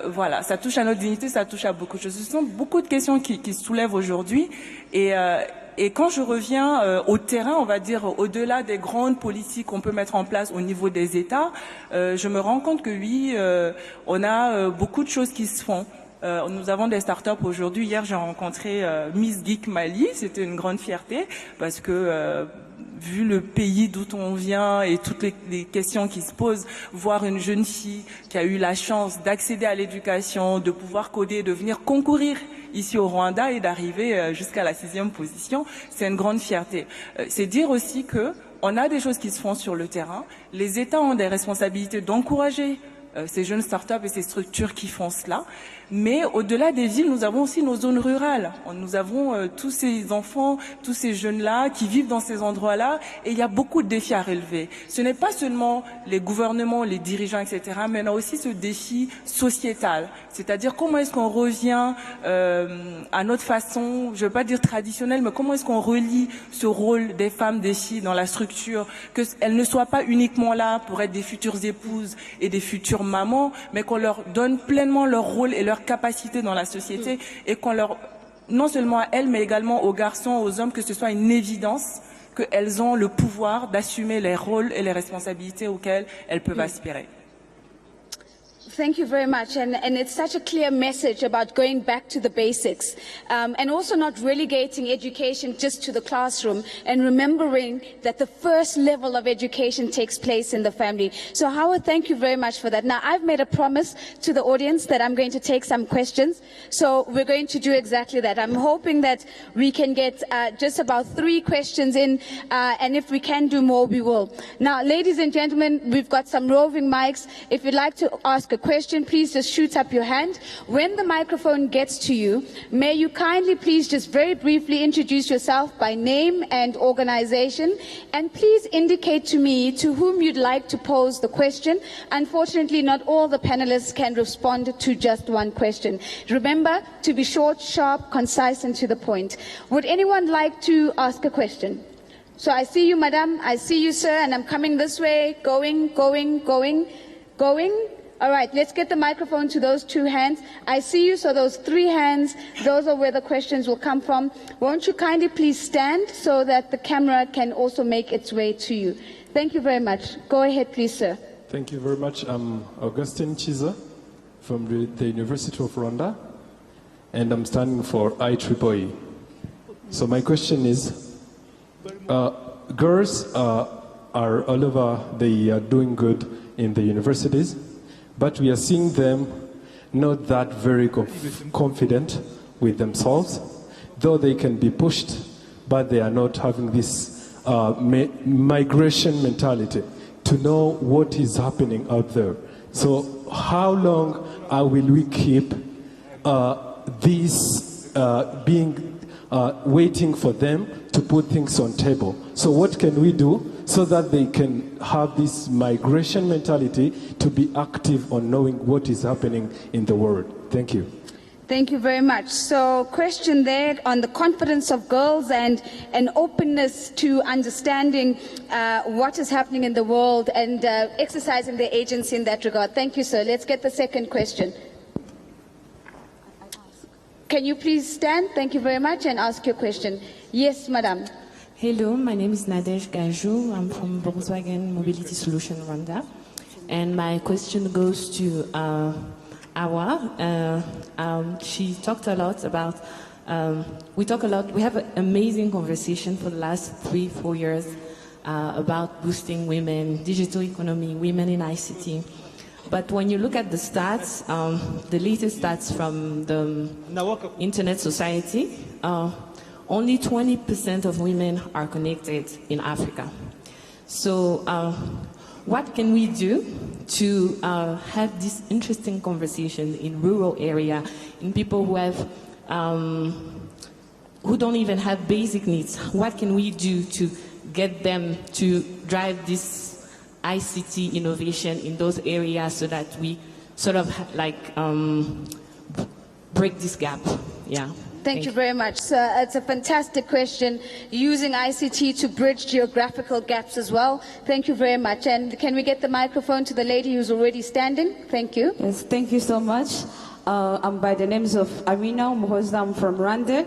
voilà, ça touche à notre dignité, ça touche à beaucoup de choses. Ce sont beaucoup de questions qui se soulèvent aujourd'hui et quand je reviens au terrain, on va dire au-delà des grandes politiques qu'on peut mettre en place au niveau des États, je me rends compte que oui, on a beaucoup de choses qui se font. Nous avons des startups aujourd'hui. Hier, j'ai rencontré Miss Geek Mali. C'était une grande fierté parce que vu le pays d'où on vient et toutes les questions qui se posent, voir une jeune fille qui a eu la chance d'accéder à l'éducation, de pouvoir coder, de venir concourir ici au Rwanda et d'arriver jusqu'à la 6e position, c'est une grande fierté. C'est dire aussi que on a des choses qui se font sur le terrain. Les États ont des responsabilités d'encourager ces jeunes startups et ces structures qui font cela. Mais au-delà des villes, nous avons aussi nos zones rurales. Nous avons tous ces enfants, tous ces jeunes-là qui vivent dans ces endroits-là, et il y a beaucoup de défis à relever. Ce n'est pas seulement les gouvernements, les dirigeants, etc., mais on a aussi ce défi sociétal. C'est-à-dire comment est-ce qu'on revient à notre façon, je ne veux pas dire traditionnelle, mais comment est-ce qu'on relie ce rôle des femmes, des filles dans la structure, qu'elles ne soient pas uniquement là pour être des futures épouses et des futures mamans, mais qu'on leur donne pleinement leur rôle et leur capacité dans la société, et qu'on leur, non seulement à elles, mais également aux garçons, aux hommes, que ce soit une évidence qu'elles ont le pouvoir d'assumer les rôles et les responsabilités auxquelles elles peuvent aspirer. Thank you very much. And it's such a clear message about going back to the basics and also not relegating education just to the classroom, and remembering that the first level of education takes place in the family. So Howard, thank you very much for that. Now, I've made a promise to the audience that I'm going to take some questions. So we're going to do exactly that. I'm hoping that we can get just about 3 questions in, and if we can do more, we will. Now, ladies and gentlemen, we've got some roving mics. If you'd like to ask a question, please just shoot up your hand. When the microphone gets to you, may you kindly please just very briefly introduce yourself by name and organization, and please indicate to me to whom you'd like to pose the question. Unfortunately, not all the panelists can respond to just one question. Remember to be short, sharp, concise, and to the point. Would anyone like to ask a question? So I see you, madam, I see you, sir, and I'm coming this way, going. All right, let's get the microphone to those 2 hands. I see you, so those 3 hands, those are where the questions will come from. Won't you kindly please stand so that the camera can also make its way to you? Thank you very much. Go ahead, please, sir. Thank you very much. I'm Augustine Chiza from the University of Rwanda, and I'm standing for IEEE. So my question is, girls are all over, they are doing good in the universities, but we are seeing them not that very confident with themselves, though they can be pushed, but they are not having this migration mentality to know what is happening out there. So how long will we keep this waiting for them to put things on table? So what can we do so that they can have this migration mentality to be active on knowing what is happening in the world? Thank you. Thank you very much. So question there on the confidence of girls and an openness to understanding what is happening in the world and exercising their agency in that regard. Thank you, sir. Let's get the second question. Can you please stand? Thank you very much, and ask your question. Yes, madam. Hello, my name is Nadej Gajou. I'm from Volkswagen Mobility Solution Rwanda. And my question goes to Awa. She talked a lot about, we have an amazing conversation for the last 3-4 years about boosting women, digital economy, women in ICT. But when you look at the stats, the latest stats from the Internet Society, only 20% of women are connected in Africa. So what can we do to have this interesting conversation in rural area, in people who have, who don't even have basic needs? What can we do to get them to drive this ICT innovation in those areas so that we sort of like break this gap? Yeah. Thank you very much, sir. It's a fantastic question, using ICT to bridge geographical gaps as well. Thank you very much. And can we get the microphone to the lady who's already standing? Thank you. Yes, thank you so much. I'm by the names of Arina Muhoza. I'm from Rwanda.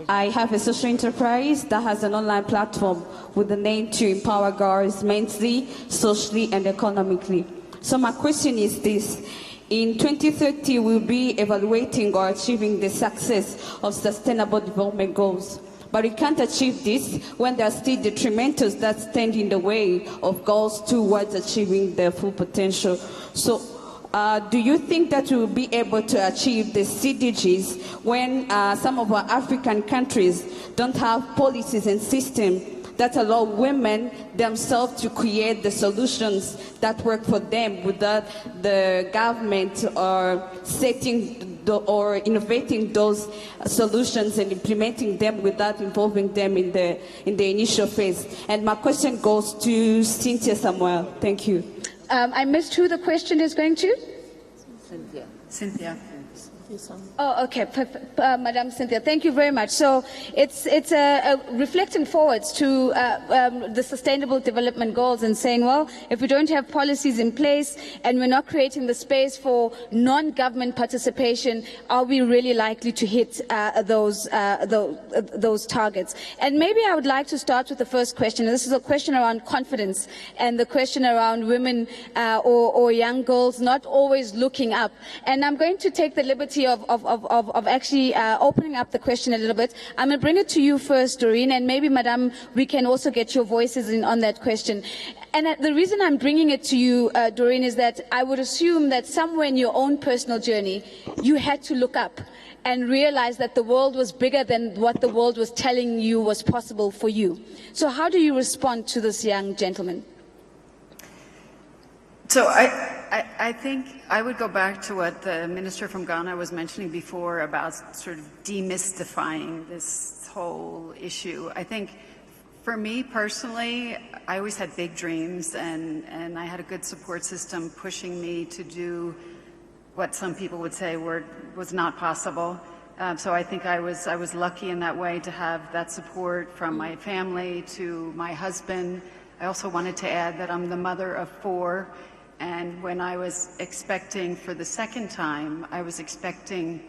I have a social enterprise that has an online platform with the name to empower girls mentally, socially, and economically. So my question is this. In 2030, we'll be evaluating or achieving the success of Sustainable Development Goals. But we can't achieve this when there are still detrimentals that stand in the way of goals towards achieving their full potential. So do you think that we'll be able to achieve the CDGs when some of our African countries don't have policies and systems that allow women themselves to create the solutions that work for them without the government or or innovating those solutions and implementing them without involving them in the initial phase. And my question goes to Cynthia Samuel. Thank you. I missed who the question is going to. Cynthia. Oh, okay, Madam Cynthia, thank you very much. So it's reflecting forwards to the Sustainable Development Goals and saying, well, if we don't have policies in place and we're not creating the space for non-government participation, are we really likely to hit those targets? And maybe I would like to start with the first question. This is a question around confidence and the question around women or young girls not always looking up. And I'm going to take the liberty of actually opening up the question a little bit. I'm going to bring it to you first, Doreen, and maybe, Madam, we can also get your voices in on that question. And the reason I'm bringing it to you, Doreen, is that I would assume that somewhere in your own personal journey, you had to look up and realize that the world was bigger than what the world was telling you was possible for you. So how do you respond to this young gentleman? So I think I would go back to what the minister from Ghana was mentioning before about sort of demystifying this whole issue. I think for me personally, I always had big dreams and I had a good support system pushing me to do what some people would say was not possible. So I think I was lucky in that way to have that support from my family to my husband. I also wanted to add that I'm the mother of 4. And when I was expecting for the second time, I was expecting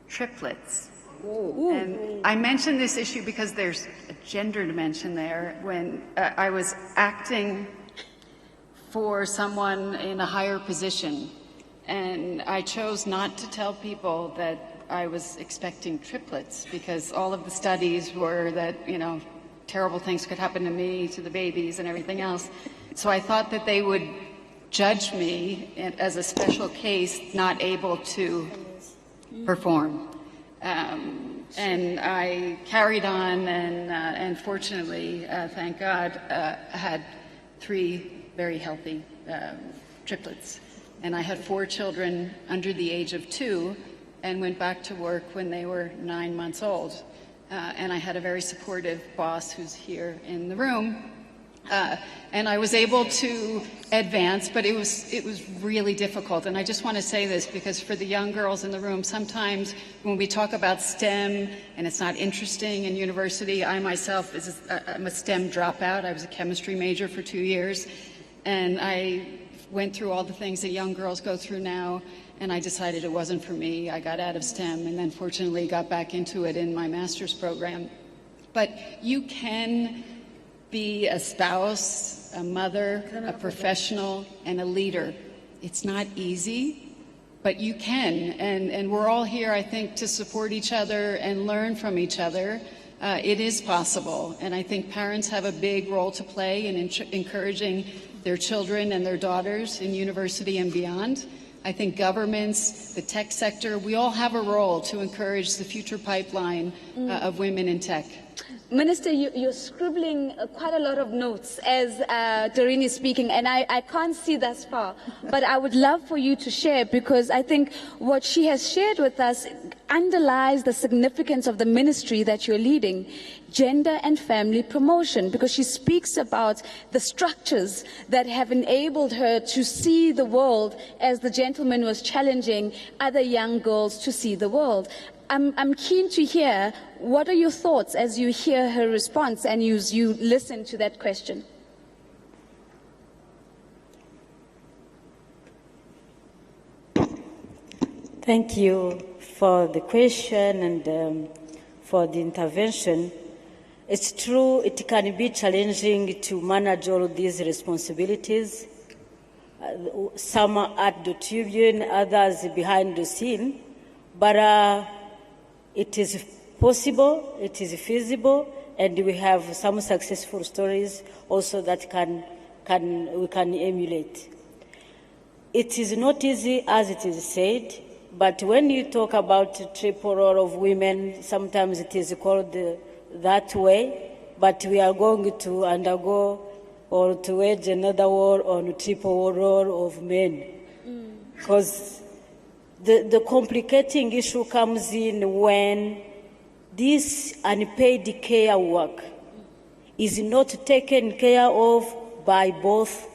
triplets. Ooh. And I mention this issue because there's a gender dimension there. When I was acting for someone in a higher position, and I chose not to tell people that I was expecting triplets because all of the studies were that, you know, terrible things could happen to me, to the babies and everything else. So I thought that they would judge me as a special case, not able to perform. And I carried on and fortunately, thank God, had 3 very healthy triplets. And I had 4 children under the age of 2 and went back to work when they were 9 months old. And I had a very supportive boss who's here in the room. And I was able to advance, but it was really difficult. And I just want to say this because for the young girls in the room, sometimes when we talk about STEM and it's not interesting in university, I myself, I'm a STEM dropout. I was a chemistry major for 2 years. And I went through all the things that young girls go through now, and I decided it wasn't for me. I got out of STEM and then fortunately got back into it in my master's program. But you can be a spouse, a mother, a professional, and a leader. It's not easy, but you can. And we're all here, I think, to support each other and learn from each other. It is possible. And I think parents have a big role to play in encouraging their children and their daughters in university and beyond. I think governments, the tech sector, we all have a role to encourage the future pipeline of women in tech. Minister, you're scribbling quite a lot of notes as Doreen is speaking, and I can't see thus far, but I would love for you to share, because I think what she has shared with us underlies the significance of the ministry that you're leading, gender and family promotion, because she speaks about the structures that have enabled her to see the world as the gentleman was challenging other young girls to see the world. I'm keen to hear, what are your thoughts as you hear her response and you listen to that question? Thank you for the question and for the intervention. It's true, it can be challenging to manage all of these responsibilities. Some are at the tribune, others behind the scene, but it is possible, it is feasible, and we have some successful stories also that we can emulate. It is not easy as it is said, but when you talk about triple role of women, sometimes it is called that way, but we are going to undergo or to wage another war on triple war of men. Because the complicating issue comes in when this unpaid care work is not taken care of by both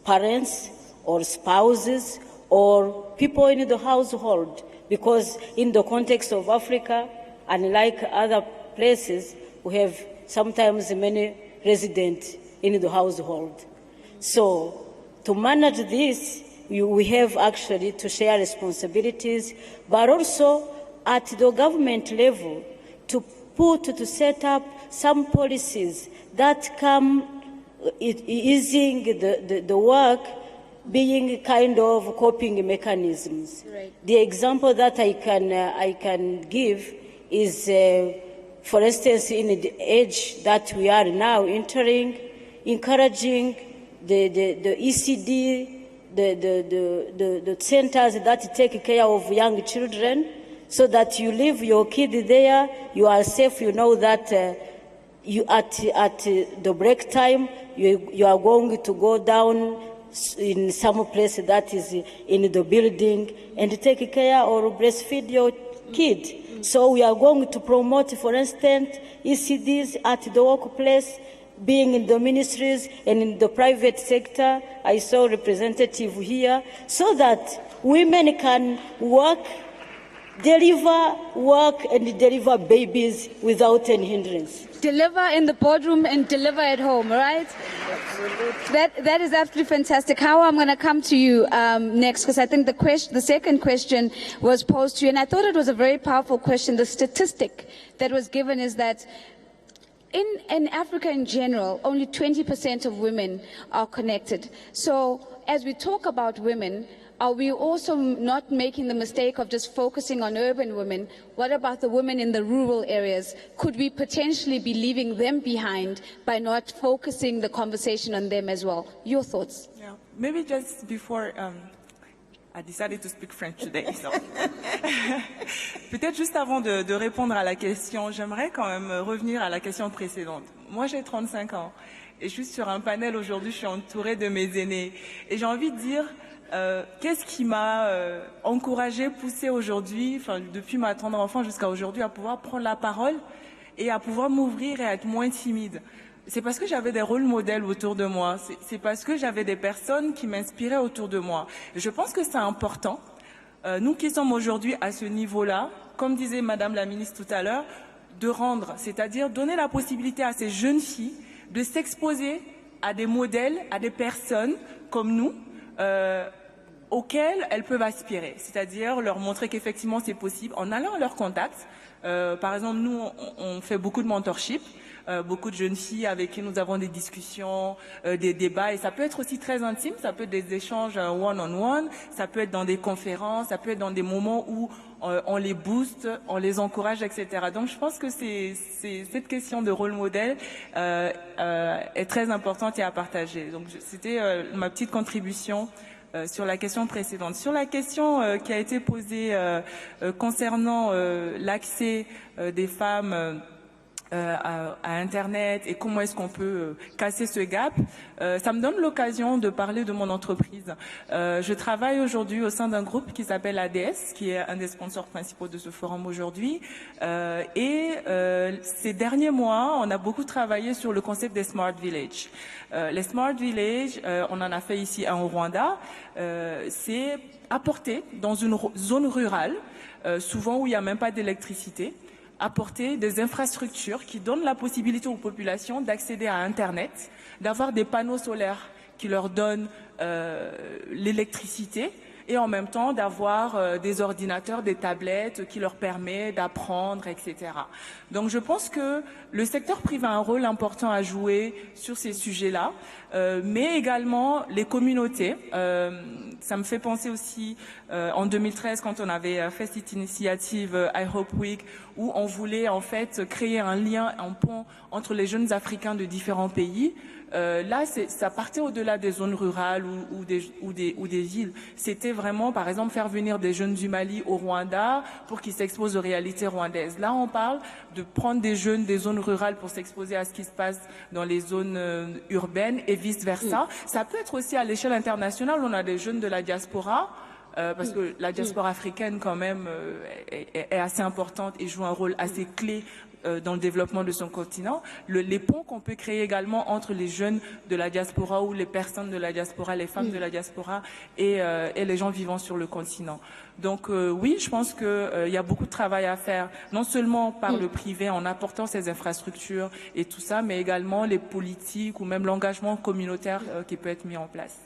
parents or spouses or people in the household. Because in the context of Africa, unlike other places, we have sometimes many residents in the household. So to manage this, we have actually to share responsibilities, but also at the government level to set up some policies that come easing the work, being kind of coping mechanisms. Right. The example that I can give is, for instance, in the age that we are now entering, encouraging the ECD, the centers that take care of young children, so that you leave your kid there, you are safe, you know that you at the break time, you are going to go down in some place that is in the building and take care or breastfeed your kid. So we are going to promote, for instance, ECDs at the workplace, being in the ministries and in the private sector. I saw a representative here, so that women can work, and deliver babies without any hindrance. Deliver in the boardroom and deliver at home, right? That is absolutely fantastic. How I'm going to come to you next, because I think the second question was posed to you, and I thought it was a very powerful question. The statistic that was given is that in Africa in general, only 20% of women are connected. So as we talk about women, are we also not making the mistake of just focusing on urban women? What about the women in the rural areas? Could we potentially be leaving them behind by not focusing the conversation on them as well? Your thoughts? Yeah. Maybe just before I decided to speak French today. So. Peut-être juste avant de répondre à la question, j'aimerais quand même revenir à la question précédente. Moi, j'ai 35 ans et je suis sur un panel aujourd'hui, je suis entourée de mes aînés. Et j'ai envie de dire, qu'est-ce qui m'a encouragée, poussée aujourd'hui, enfin, depuis ma tendre enfance jusqu'à aujourd'hui, à pouvoir prendre la parole et à pouvoir m'ouvrir et à être moins timide? C'est parce que j'avais des rôles modèles autour de moi. C'est parce que j'avais des personnes qui m'inspiraient autour de moi. Et je pense que c'est important. Nous qui sommes aujourd'hui à ce niveau-là, comme disait Madame la ministre tout à l'heure, de rendre, c'est-à-dire donner la possibilité à ces jeunes filles de s'exposer à des modèles, à des personnes comme nous, auxquelles elles peuvent aspirer. C'est-à-dire leur montrer qu'effectivement c'est possible en allant à leur contact. Par exemple, nous, on fait beaucoup de mentorship. Beaucoup de jeunes filles avec qui nous avons des discussions, des débats, et ça peut être aussi très intime, ça peut être des échanges one-on-one, ça peut être dans des conférences, ça peut être dans des moments où on les booste, on les encourage, etc. Donc je pense que cette question de rôle modèle est très importante et à partager. Donc c'était ma petite contribution sur la question précédente. Sur la question qui a été posée concernant l'accès des femmes à Internet et comment est-ce qu'on peut casser ce gap, ça me donne l'occasion de parler de mon entreprise. Je travaille aujourd'hui au sein d'un groupe qui s'appelle ADS, qui est un des sponsors principaux de ce forum aujourd'hui. Ces derniers mois, on a beaucoup travaillé sur le concept des Smart Villages. Les Smart Villages, on en a fait ici un au Rwanda, c'est apporter dans une zone rurale, souvent où il n'y a même pas d'électricité, apporter des infrastructures qui donnent la possibilité aux populations d'accéder à Internet, d'avoir des panneaux solaires qui leur donnent l'électricité et en même temps d'avoir des ordinateurs, des tablettes qui leur permettent d'apprendre, etc. Donc je pense que le secteur privé a un rôle important à jouer sur ces sujets-là, mais également les communautés. Ça me fait penser aussi en 2013 quand on avait fait cette initiative I Hope Week où on voulait en fait créer un lien, un pont entre les jeunes Africains de différents pays. Là, ça partait au-delà des zones rurales ou des villes. C'était vraiment, par exemple, faire venir des jeunes du Mali au Rwanda pour qu'ils s'exposent aux réalités rwandaises. Là, on parle de prendre des jeunes des zones rurales pour s'exposer à ce qui se passe dans les zones urbaines et vice-versa. Ça peut être aussi à l'échelle internationale. On a des jeunes de la diaspora, parce que la diaspora africaine, quand même, est assez importante et joue un rôle assez clé dans le développement de son continent. Les ponts qu'on peut créer également entre les jeunes de la diaspora ou les personnes de la diaspora, les femmes de la diaspora et les gens vivant sur le continent. Donc oui, je pense qu'il y a beaucoup de travail à faire, non seulement par le privé en apportant ces infrastructures et tout ça, mais également les politiques ou même l'engagement communautaire qui peut être mis en place.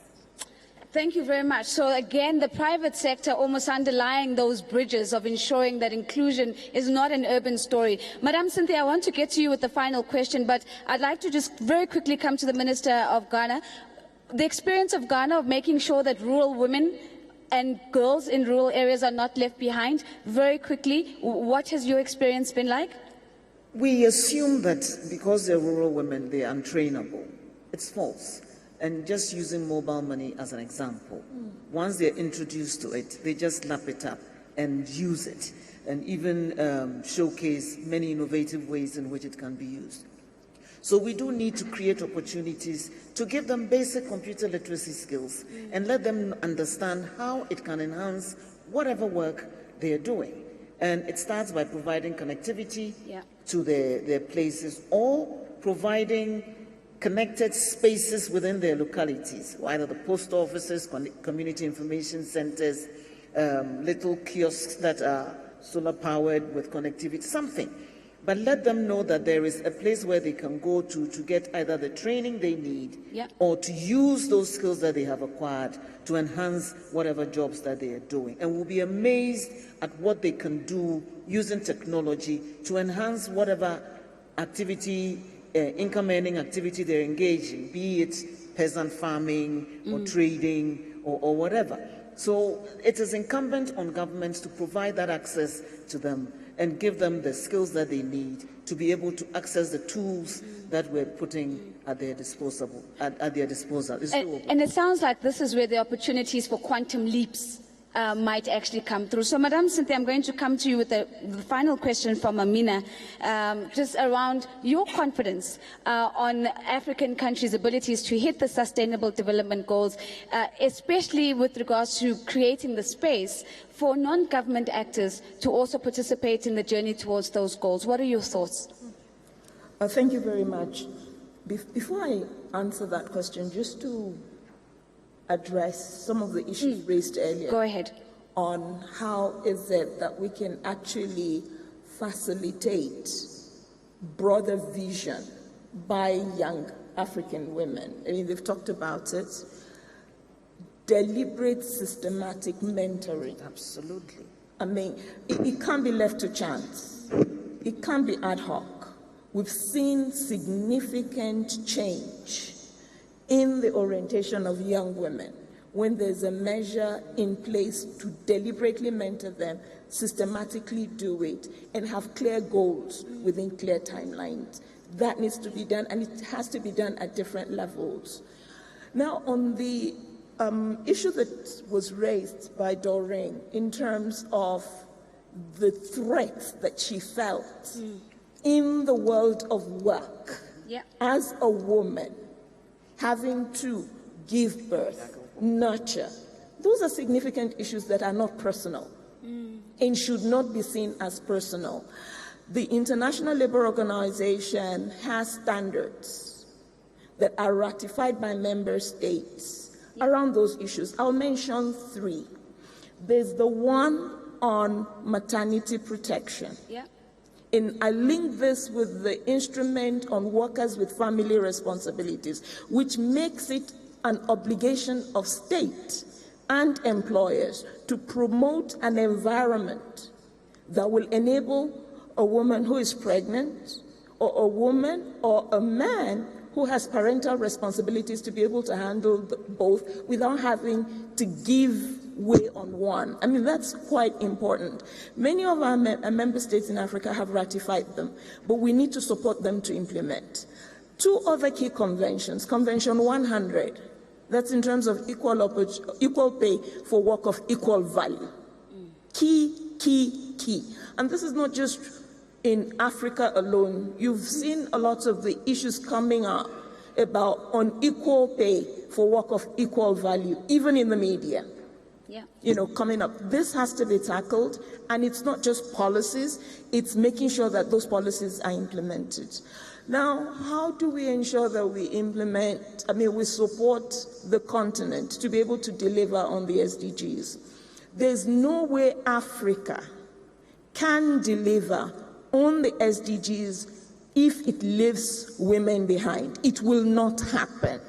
Thank you very much. So again, the private sector almost underlying those bridges of ensuring that inclusion is not an urban story. Madam Cynthia, I want to get to you with the final question, but I'd like to just very quickly come to the Minister of Ghana. The experience of Ghana of making sure that rural women and girls in rural areas are not left behind. Very quickly, what has your experience been like? We assume that because they're rural women, they're untrainable. It's false. And just using mobile money as an example, once they're introduced to it, they just lap it up and use it, and even showcase many innovative ways in which it can be used. So we do need to create opportunities to give them basic computer literacy skills and let them understand how it can enhance whatever work they are doing. And it starts by providing connectivity to their places, or providing connected spaces within their localities, either the post offices, community information centers, little kiosks that are solar powered with connectivity, something. But let them know that there is a place where they can go to get either the training they need or to use those skills that they have acquired to enhance whatever jobs that they are doing. And we'll be amazed at what they can do using technology to enhance whatever activity, income earning activity they're engaged in, be it peasant farming or trading or whatever. So it is incumbent on governments to provide that access to them and give them the skills that they need to be able to access the tools that we're putting at their disposal. And it sounds like this is where the opportunities for quantum leaps might actually come through. So, Madam Cynthia, I'm going to come to you with the final question from Amina, just around your confidence on African countries' abilities to hit the Sustainable Development Goals, especially with regards to creating the space for non-government actors to also participate in the journey towards those goals. What are your thoughts? Thank you very much. Before I answer that question, just to address some of the issues raised earlier. Go ahead. On how is it that we can actually facilitate broader vision by young African women. I mean, they've talked about it. Deliberate, systematic mentoring. Absolutely. I mean, it can't be left to chance. It can't be ad hoc. We've seen significant change in the orientation of young women when there's a measure in place to deliberately mentor them, systematically do it, and have clear goals within clear timelines. That needs to be done, and it has to be done at different levels. Now, on the issue that was raised by Doreen in terms of the threats that she felt in the world of work as a woman, having to give birth, nurture. Those are significant issues that are not personal and should not be seen as personal. The International Labour Organization has standards that are ratified by member states around those issues. I'll mention three. There's the one on maternity protection. And I link this with the instrument on workers with family responsibilities, which makes it an obligation of state and employers to promote an environment that will enable a woman who is pregnant, or a woman or a man who has parental responsibilities to be able to handle both without having to give way on one. I mean, that's quite important. Many of our member states in Africa have ratified them, but we need to support them to implement. Two other key conventions, Convention 100 That's in terms of equal pay for work of equal value. Key. And this is not just in Africa alone. You've seen a lot of the issues coming up about unequal pay for work of equal value, even in the media. Coming up. This has to be tackled, and it's not just policies, it's making sure that those policies are implemented. Now, how do we ensure that we we support the continent to be able to deliver on the SDGs? There's no way Africa can deliver on the SDGs if it leaves women behind. It will not happen.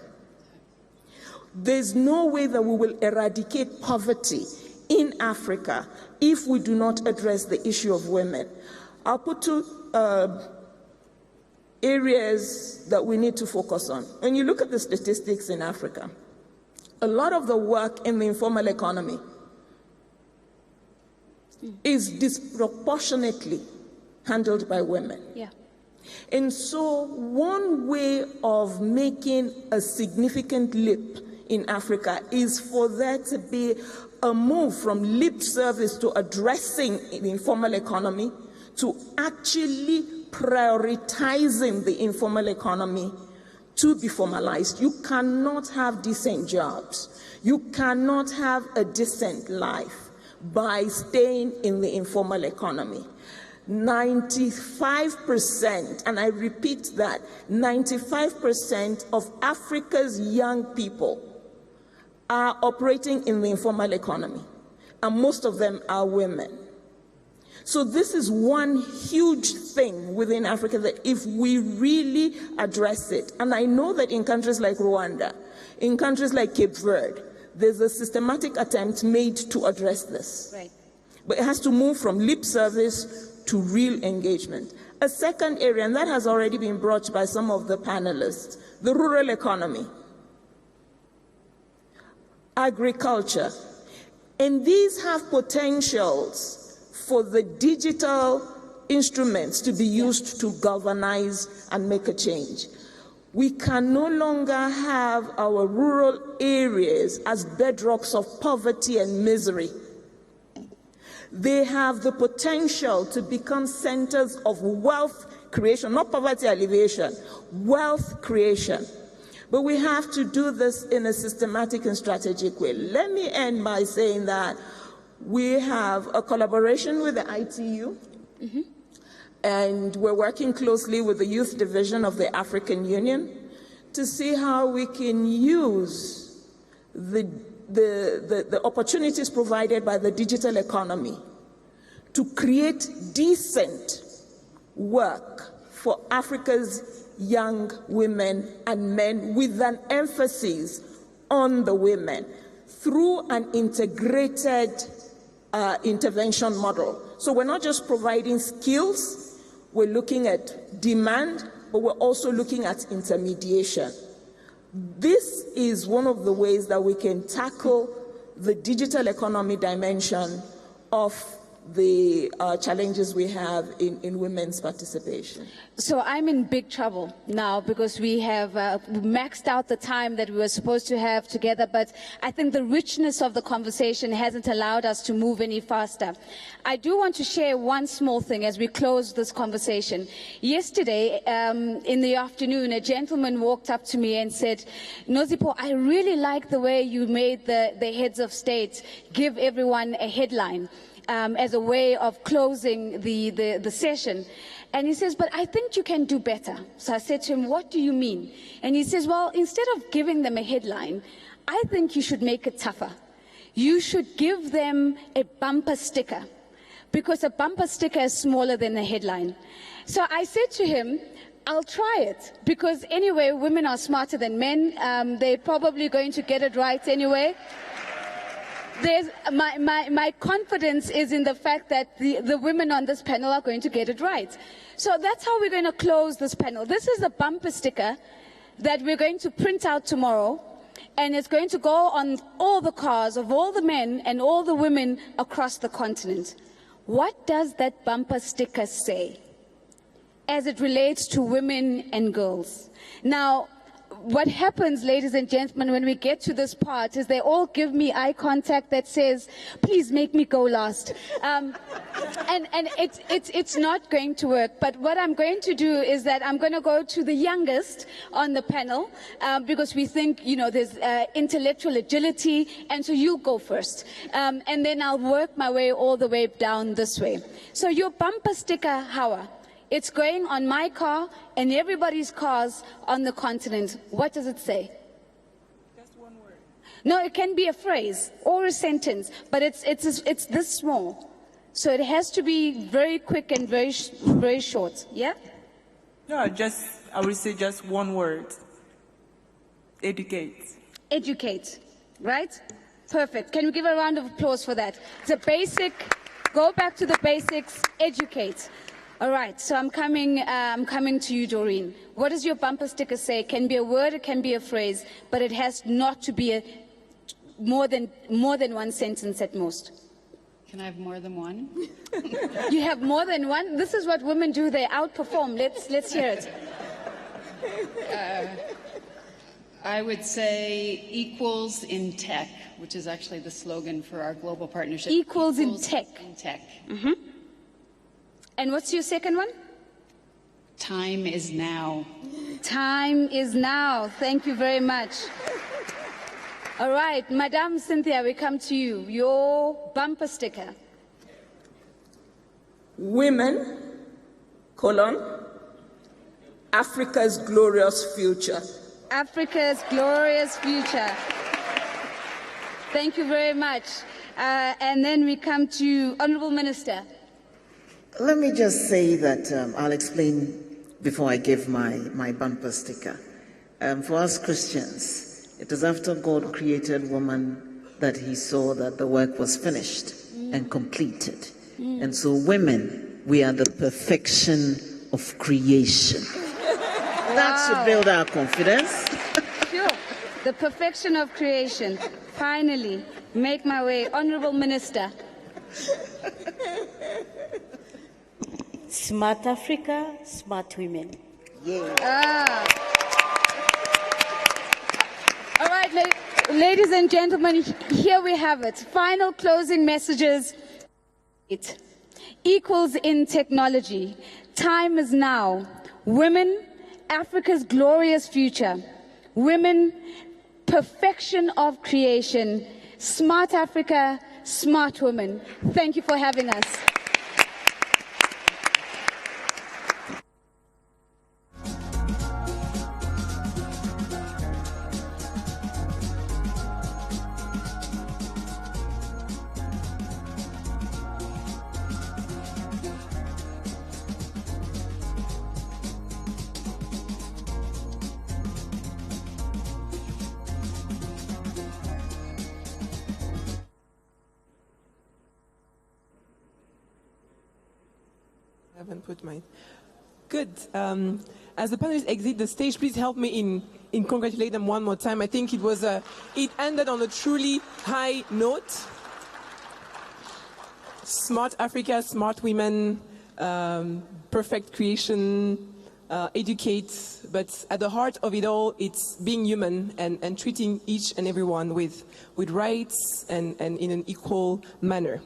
There's no way that we will eradicate poverty in Africa if we do not address the issue of women. I'll put two areas that we need to focus on. When you look at the statistics in Africa, a lot of the work in the informal economy is disproportionately handled by women. And so one way of making a significant leap in Africa is for there to be a move from lip service to addressing the informal economy to actually prioritizing the informal economy to be formalized. You cannot have decent jobs. You cannot have a decent life by staying in the informal economy. 95%, and I repeat that, 95% of Africa's young people are operating in the informal economy, and most of them are women. So this is one huge thing within Africa that if we really address it, and I know that in countries like Rwanda, in countries like Cape Verde, there's a systematic attempt made to address this. Right. But it has to move from lip service to real engagement. A second area, and that has already been brought by some of the panelists, the rural economy, agriculture. And these have potentials for the digital instruments to be used to galvanize and make a change. We can no longer have our rural areas as bedrocks of poverty and misery. They have the potential to become centers of wealth creation, not poverty alleviation, wealth creation. But we have to do this in a systematic and strategic way. Let me end by saying that we have a collaboration with the ITU, and we're working closely with the Youth Division of the African Union to see how we can use the opportunities provided by the digital economy to create decent work for Africa's young women and men, with an emphasis on the women through an integrated intervention model. So we're not just providing skills, we're looking at demand, but we're also looking at intermediation. This is one of the ways that we can tackle the digital economy dimension of the challenges we have in women's participation. So I'm in big trouble now because we have maxed out the time that we were supposed to have together, but I think the richness of the conversation hasn't allowed us to move any faster. I do want to share one small thing as we close this conversation. Yesterday, in the afternoon, a gentleman walked up to me and said, Nozipo, I really like the way you made the heads of state give everyone a headline. As a way of closing the session. And he says, but I think you can do better. So I said to him, what do you mean? And he says, well, instead of giving them a headline, I think you should make it tougher. You should give them a bumper sticker, because a bumper sticker is smaller than a headline. So I said to him, I'll try it, because anyway, women are smarter than men. They're probably going to get it right anyway. My confidence is in the fact that the women on this panel are going to get it right. So that's how we're going to close this panel. This is a bumper sticker that we're going to print out tomorrow, and it's going to go on all the cars of all the men and all the women across the continent. What does that bumper sticker say as it relates to women and girls? Now, what happens, ladies and gentlemen, when we get to this part is they all give me eye contact that says, please make me go last. And it's not going to work. But what I'm going to do is that I'm going to go to the youngest on the panel because we think, you know, there's intellectual agility. And so you go first. And then I'll work my way all the way down this way. So your bumper sticker, Hawa. It's going on my car and everybody's cars on the continent. What does it say? Just one word. No, it can be a phrase or a sentence, but it's this small. So it has to be very quick and very short. Yeah? No, I would say just one word. Educate. Educate. Right? Perfect. Can we give a round of applause for that? It's a basic, go back to the basics, educate. All right, so I'm coming to you, Doreen. What does your bumper sticker say? It can be a word, it can be a phrase, but it has not to be more than one sentence at most. Can I have more than one? You have more than one? This is what women do, they outperform. Let's hear it. I would say equals in tech, which is actually the slogan for our global partnership. Equals in tech. In tech. Mm-hmm. And what's your second one? Time is now. Time is now. Thank you very much. All right, Madame Cynthia, we come to you. Your bumper sticker. Women, Africa's glorious future. Africa's glorious future. Thank you very much. And then we come to Honorable Minister. Let me just say that I'll explain before I give my bumper sticker. For us Christians, it is after God created woman that he saw that the work was finished and completed. And so women, we are the perfection of creation. Wow. That should build our confidence. Sure. The perfection of creation. Finally, make my way. Honorable Minister. Smart Africa, smart women. Yeah. All right, ladies and gentlemen, here we have it. Final closing messages. It equals in technology. Time is now. Women, Africa's glorious future. Women, perfection of creation. Smart Africa, smart women. Thank you for having us. I haven't put mine. Good. As the panelists exit the stage, please help me in congratulate them one more time. I think it ended on a truly high note. Smart Africa, smart women, perfect creation, educate, but at the heart of it all, it's being human and treating each and everyone with rights and in an equal manner.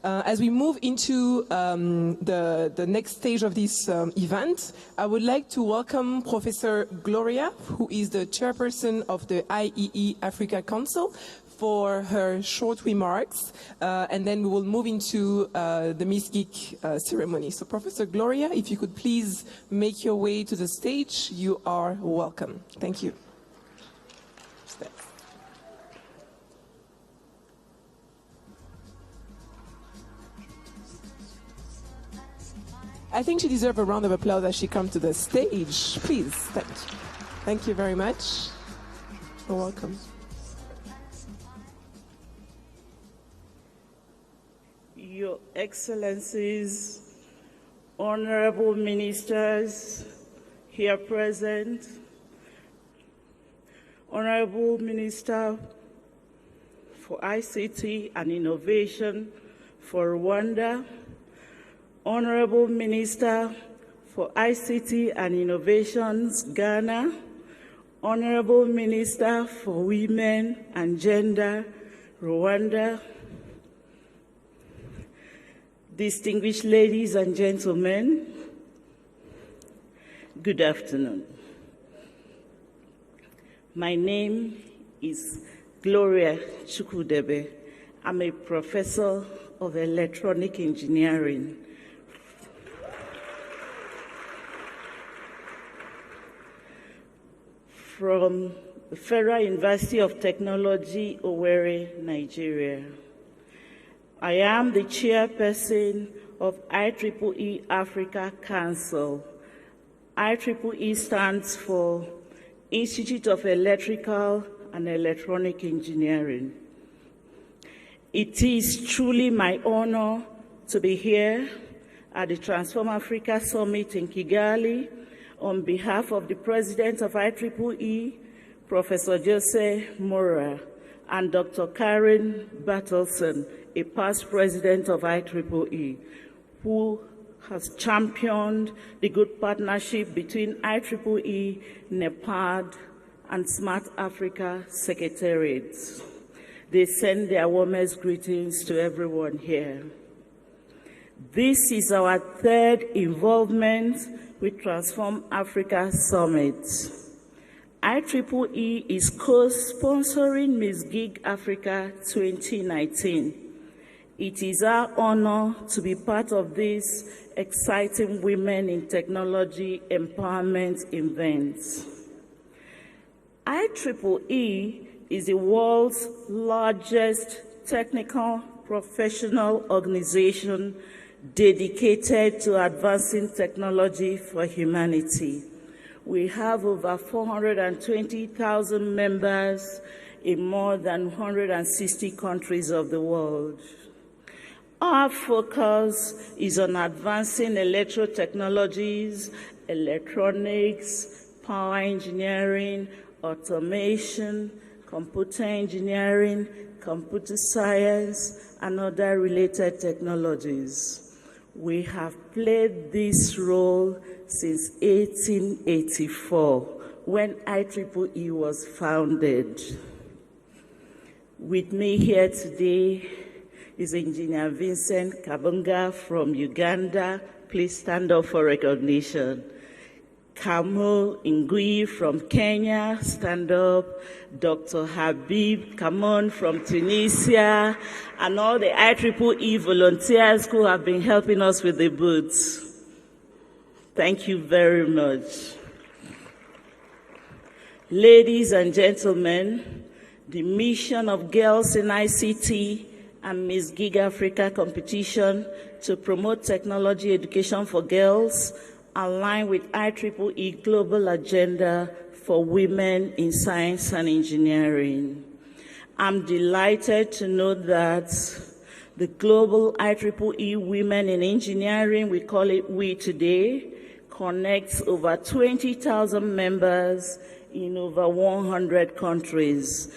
As we move into the next stage of this event, I would like to welcome Professor Gloria, who is the chairperson of the IEE Africa Council, for her short remarks, and then we will move into the Miss Geek ceremony. So Professor Gloria, if you could please make your way to the stage, you are welcome. Thank you. I think she deserves a round of applause as she comes to the stage. Please, thank you. Thank you very much. You're welcome. Your Excellencies, honorable ministers here present, Honorable Minister for ICT and Innovation for Rwanda, Honorable Minister for ICT and Innovations, Ghana, Honorable Minister for Women and Gender, Rwanda, distinguished ladies and gentlemen, good afternoon. My name is Gloria Chukudebe. I'm a professor of electronic engineering. From the Federal University of Technology, Owerri, Nigeria. I am the chairperson of IEEE Africa Council. IEEE stands for Institute of Electrical and Electronic Engineering. It is truly my honor to be here at the Transform Africa Summit in Kigali on behalf of the President of IEEE, Professor Jose Mora, and Dr. Karen Bertelsen, a past president of IEEE, who has championed the good partnership between IEEE, NEPAD, and Smart Africa Secretariats. They send their warmest greetings to everyone here. This is our third involvement with Transform Africa Summit. IEEE is co-sponsoring Ms. Gig Africa 2019. It is our honor to be part of this exciting Women in Technology Empowerment event. IEEE is the world's largest technical professional organization dedicated to advancing technology for humanity. We have over 420,000 members in more than 160 countries of the world. Our focus is on advancing electro technologies, electronics, power engineering, automation, computer engineering, computer science, and other related technologies. We have played this role since 1884, when IEEE was founded. With me here today is Engineer Vincent Kabunga from Uganda. Please stand up for recognition. Kamu Ngui from Kenya, stand up. Dr. Habib Kamon from Tunisia, and all the IEEE volunteers who have been helping us with the booths. Thank you very much. Ladies and gentlemen, the mission of Girls in ICT and Ms. Gig Africa competition to promote technology education for girls align with IEEE Global Agenda for Women in Science and Engineering. I'm delighted to note that the Global IEEE Women in Engineering, we call it WE today, connects over 20,000 members in over 100 countries.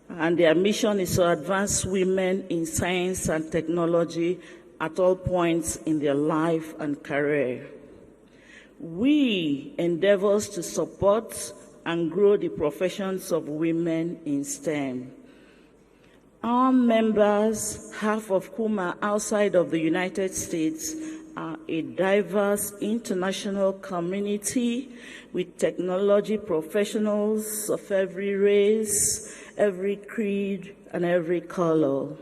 And their mission is to advance women in science and technology at all points in their life and career. We endeavors to support and grow the professions of women in STEM. Our members, half of whom are outside of the United States, are a diverse international community with technology professionals of every race, every creed, and every color.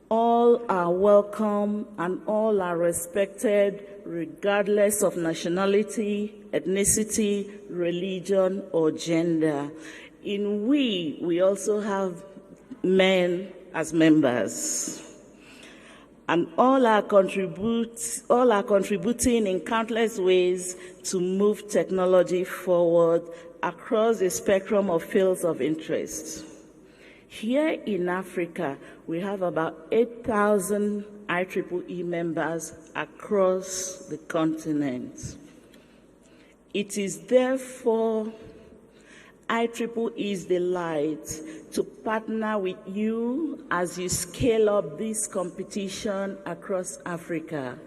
All are welcome and all are respected regardless of nationality, ethnicity, religion, or gender. In we also have men as members. And all are contributing in countless ways to move technology forward across the spectrum of fields of interest. Here in Africa, we have about 8,000 IEEE members across the continent. It is therefore IEEE's delight to partner with you as you scale up this competition across Africa.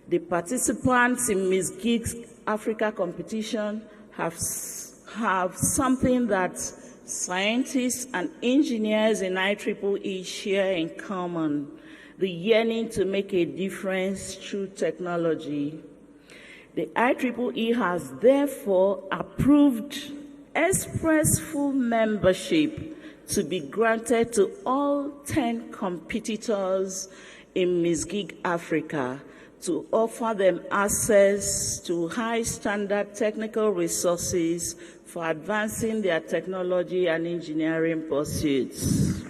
The participants in Ms. Gig's Africa competition have have something that scientists and engineers in IEEE share in common: the yearning to make a difference through technology. The IEEE has therefore approved express full membership to be granted to all 10 competitors in Miss Gig Africa to offer them access to high-standard technical resources for advancing their technology and engineering pursuits.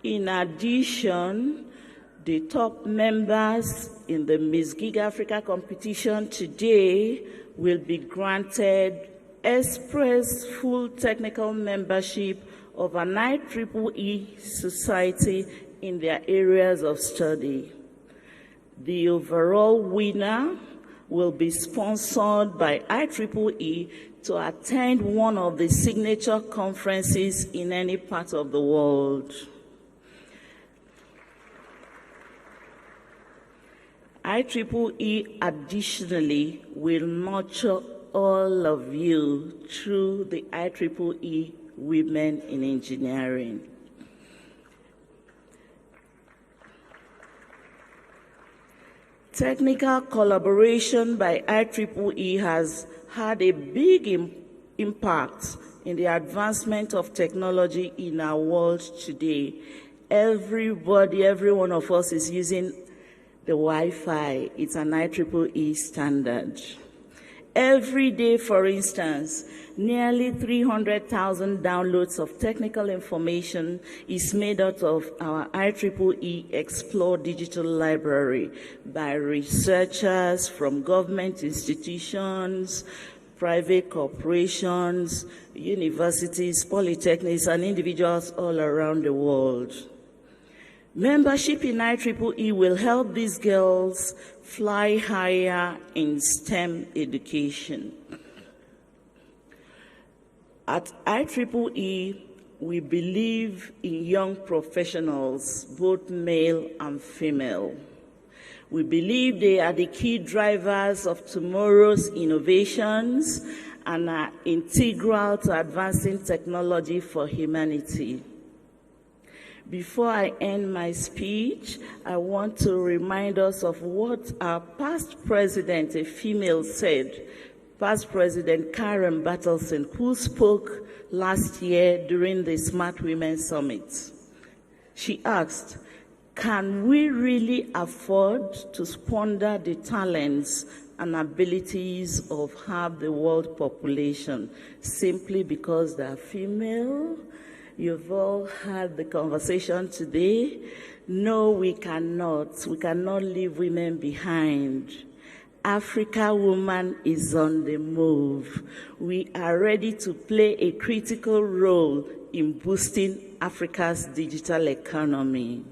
In addition, the top members in the Miss Gig Africa competition today will be granted express full technical membership of an IEEE society in their areas of study. The overall winner will be sponsored by IEEE to attend one of the signature conferences in any part of the world. IEEE additionally will nurture all of you through the IEEE Women in Engineering. Technical collaboration by IEEE has had a big impact in the advancement of technology in our world today. Every one of us is using the Wi-Fi. It's an IEEE standard. Every day, for instance, nearly 300,000 downloads of technical information is made out of our IEEE Explore Digital Library by researchers from government institutions, private corporations, universities, polytechnics, and individuals all around the world. Membership in IEEE will help these girls fly higher in STEM education. At IEEE, we believe in young professionals, both male and female. We believe they are the key drivers of tomorrow's innovations and are integral to advancing technology for humanity. Before I end my speech, I want to remind us of what our past president, a female, said. Past President Karen Bartelson, who spoke last year during the Smart Women Summit. She asked, can we really afford to squander the talents and abilities of half the world population simply because they are female? You've all had the conversation today. No, we cannot. We cannot leave women behind. Africa Woman is on the move. We are ready to play a critical role in boosting Africa's digital economy.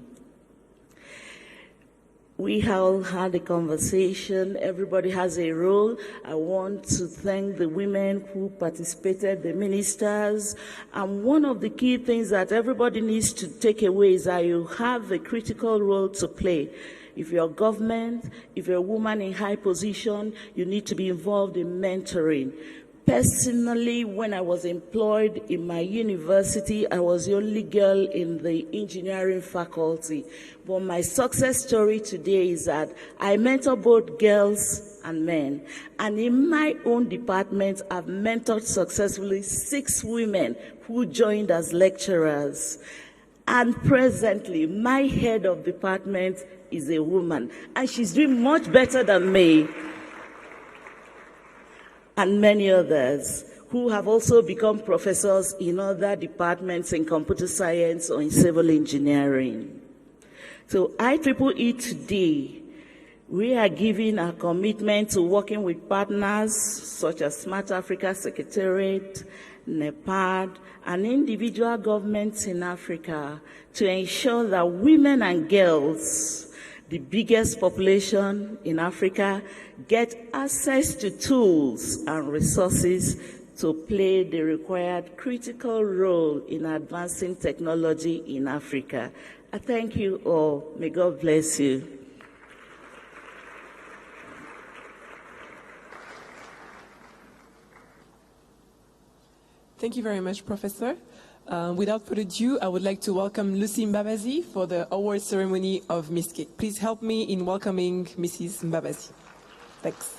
We all had a conversation. Everybody has a role. I want to thank the women who participated, the ministers. And one of the key things that everybody needs to take away is that you have a critical role to play. If you're government, if you're a woman in high position, you need to be involved in mentoring. Personally, when I was employed in my university, I was the only girl in the engineering faculty. But my success story today is that I mentor both girls and men. And in my own department, I've mentored successfully 6 women who joined as lecturers. And presently, my head of department is a woman, and she's doing much better than me. And many others who have also become professors in other departments in computer science or in civil engineering. So IEEE today, we are giving our commitment to working with partners such as Smart Africa Secretariat, NEPAD, and individual governments in Africa to ensure that women and girls, the biggest population in Africa, get access to tools and resources to play the required critical role in advancing technology in Africa. I thank you all. May God bless you. Thank you very much, Professor. Without further ado, I would like to welcome Lucy Mbabazi for the award ceremony of Miss Cake. Please help me in welcoming Mrs. Mbabazi. Thanks.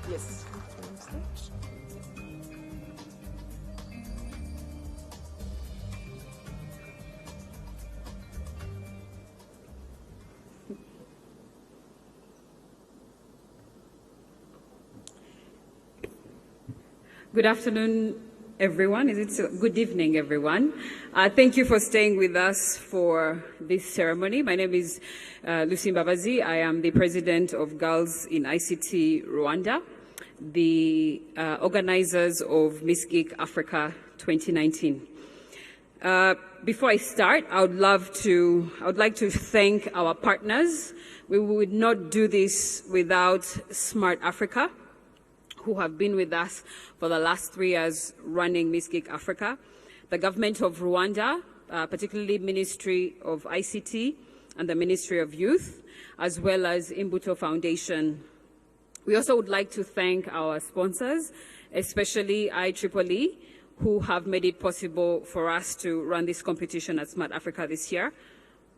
Yes. Good afternoon, everyone. Good evening, everyone. Thank you for staying with us for this ceremony. My name is Lucy Mbabazi. I am the president of Girls in ICT Rwanda, the organizers of Miss Geek Africa 2019. Before I start, I would like to thank our partners. We would not do this without Smart Africa, who have been with us for the last 3 years running Miss Geek Africa, the government of Rwanda, particularly Ministry of ICT and the Ministry of Youth, as well as Imbuto Foundation. We also would like to thank our sponsors, especially IEEE, who have made it possible for us to run this competition at Smart Africa this year.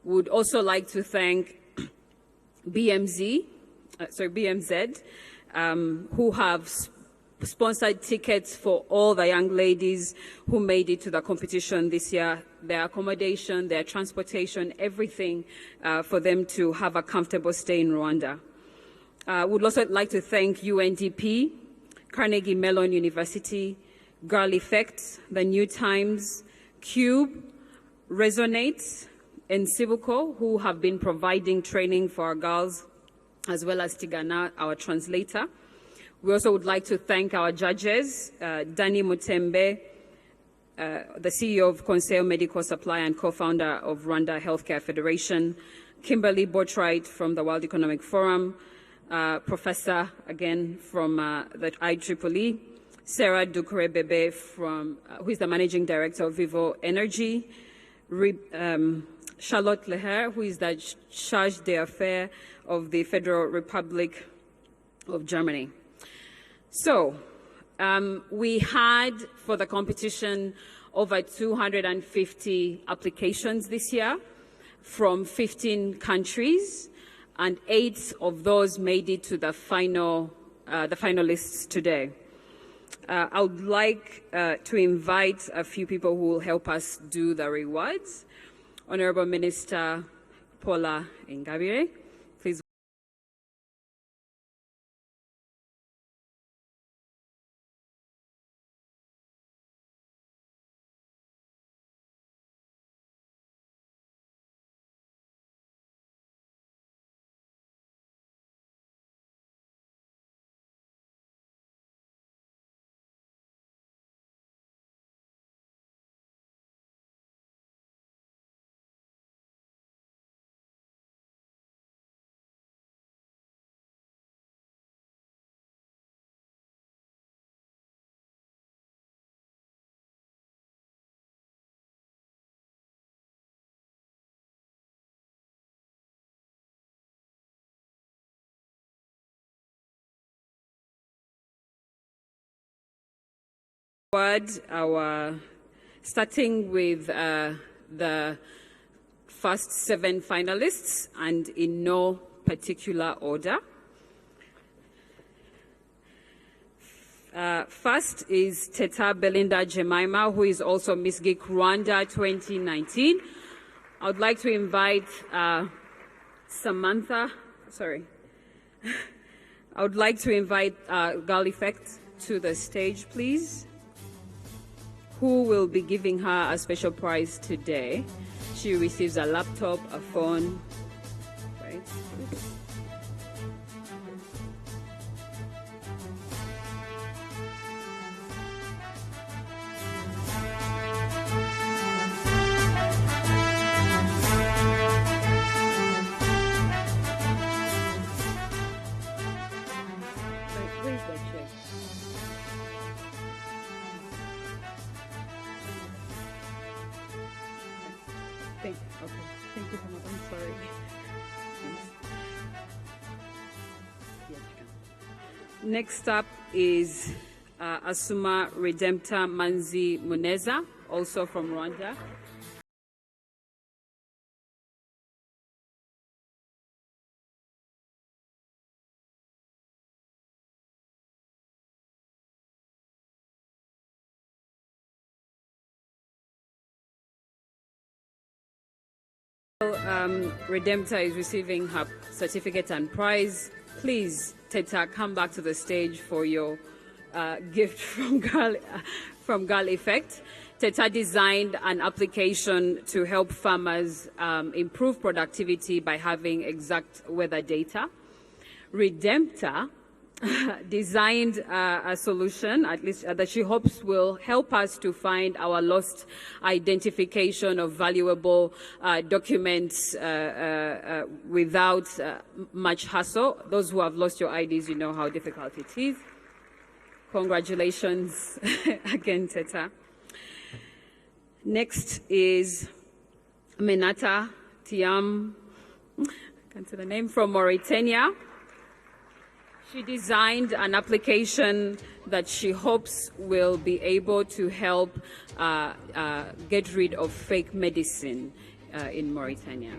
We would also like to thank BMZ, who have sponsored tickets for all the young ladies who made it to the competition this year, their accommodation, their transportation, everything for them to have a comfortable stay in Rwanda. We'd also like to thank UNDP, Carnegie Mellon University, Girl Effect, The New Times, Cube, Resonate, and Civico, who have been providing training for our girls, as well as Tigana, our translator. We also would like to thank our judges, Danny Mutembe, the CEO of Conseil Medical Supply and co-founder of Rwanda Healthcare Federation, Kimberly Botwright from the World Economic Forum, Professor, again, from the IEEE, Sarah Dukure-Bebe, who is the Managing Director of Vivo Energy, Charlotte Leher, who is the Charge d'Affaires of the Federal Republic of Germany. So, we had for the competition over 250 applications this year from 15 countries, and 8 of those made it to the finalists today. I would like to invite a few people who will help us do the rewards. Honorable Minister Paula Ingabire, please. Starting with the first 7 finalists, and in no particular order. First is Teta Belinda Jemima, who is also Miss Geek Rwanda 2019. I would like to invite Samantha, I would like to invite Girl Effect to the stage, please, who will be giving her a special prize today. She receives a laptop, a phone, right? Where's the check? Thank you so much. I'm sorry. Next up is Asuma Redempta Manzi Muneza, also from Rwanda. Redempta is receiving her certificate and prize. Please, Teta, come back to the stage for your gift from Girl Effect. Teta designed an application to help farmers improve productivity by having exact weather data. Redempta designed a solution, at least that she hopes will help us to find our lost identification of valuable documents without much hassle. Those who have lost your IDs, you know how difficult it is. Congratulations again, Teta. Next is Menata Tiam, I can't say the name, from Mauritania. She designed an application that she hopes will be able to help get rid of fake medicine in Mauritania.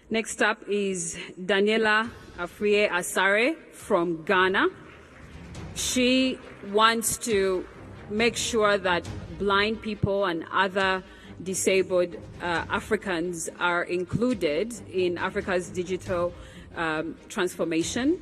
Next up is Daniela Afriye Asare from Ghana. She wants to make sure that blind people and other disabled Africans are included in Africa's digital transformation.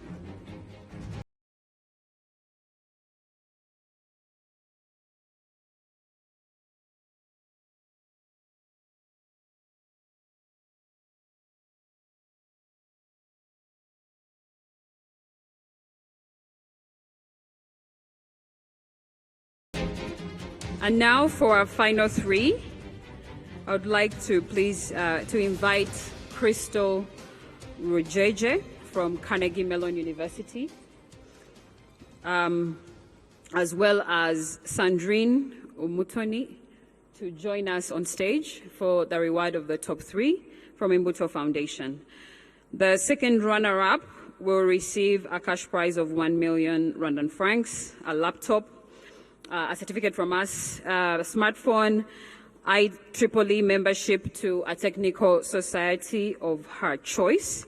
And now for our final three, I would like to please to invite Crystal Rujeje from Carnegie Mellon University, as well as Sandrine Umutoni to join us on stage for the reward of the top three from Imbuto Foundation. The second runner-up will receive a cash prize of 1 million Rwandan francs, a laptop, a certificate from us, a smartphone, IEEE membership to a technical society of her choice,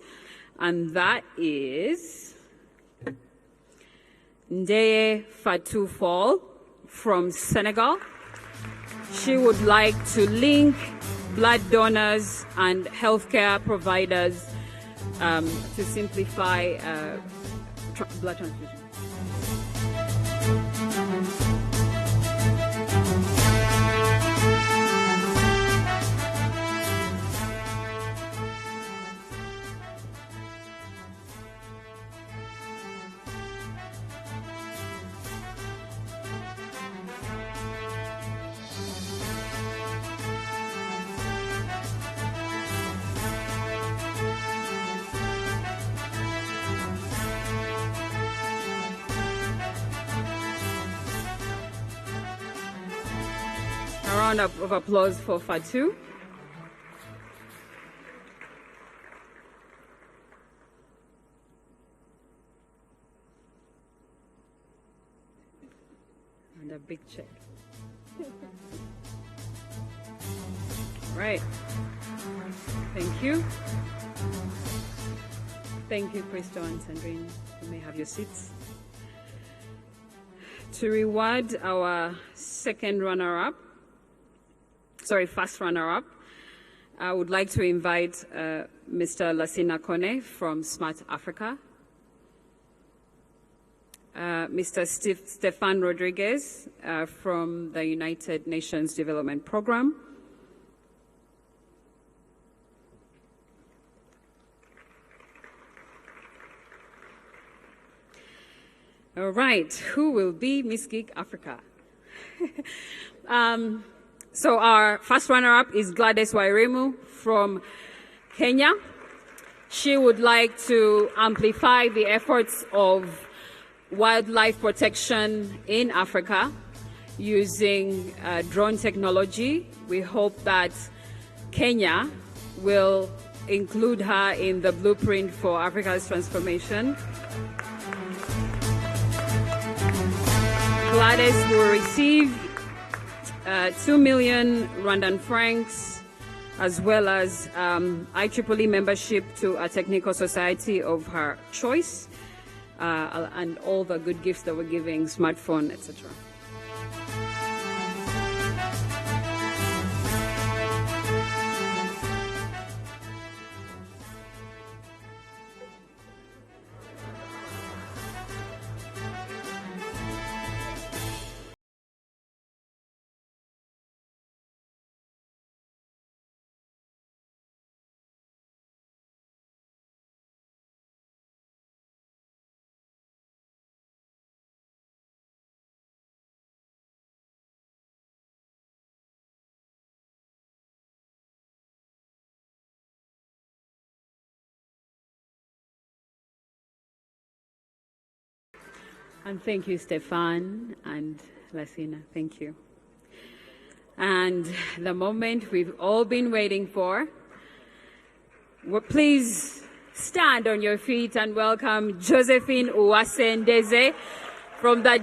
and that is Ndeye Fatou Fall from Senegal. she would like to link blood donors and healthcare providers to simplify blood transfusion. A round of applause for Fatu. And a big check. Right. Thank you. Thank you, Crystal and Sandrine. You may have your seats. To reward our second runner-up, first runner-up, I would like to invite Mr. Lassina Kone from Smart Africa, Mr. Stefan Rodriguez from the United Nations Development Program, all right, who will be Miss Geek Africa? So our first runner-up is Gladys Wairimu from Kenya. She would like to amplify the efforts of wildlife protection in Africa using drone technology. We hope that Kenya will include her in the blueprint for Africa's transformation. Gladys will receive 2 million Rwandan francs, as well as IEEE membership to a technical society of her choice, and all the good gifts that we're giving, smartphone, etc. And thank you, Stefan and Lassina. Thank you. And the moment we've all been waiting for. Well, please stand on your feet and welcome Josephine Uwasendeze from the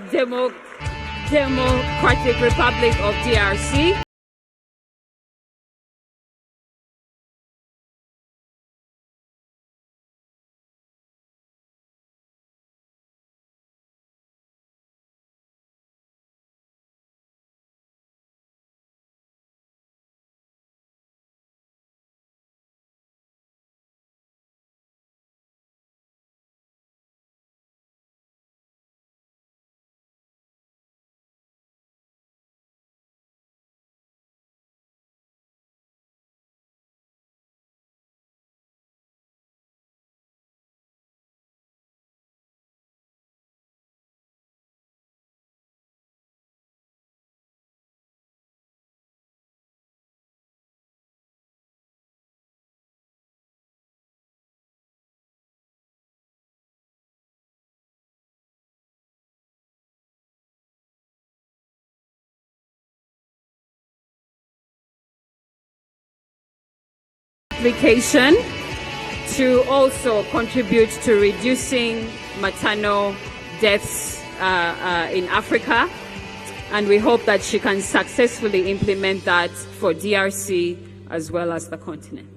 Democratic Republic of DRC. Application to also contribute to reducing maternal deaths in Africa, and we hope that she can successfully implement that for DRC as well as the continent.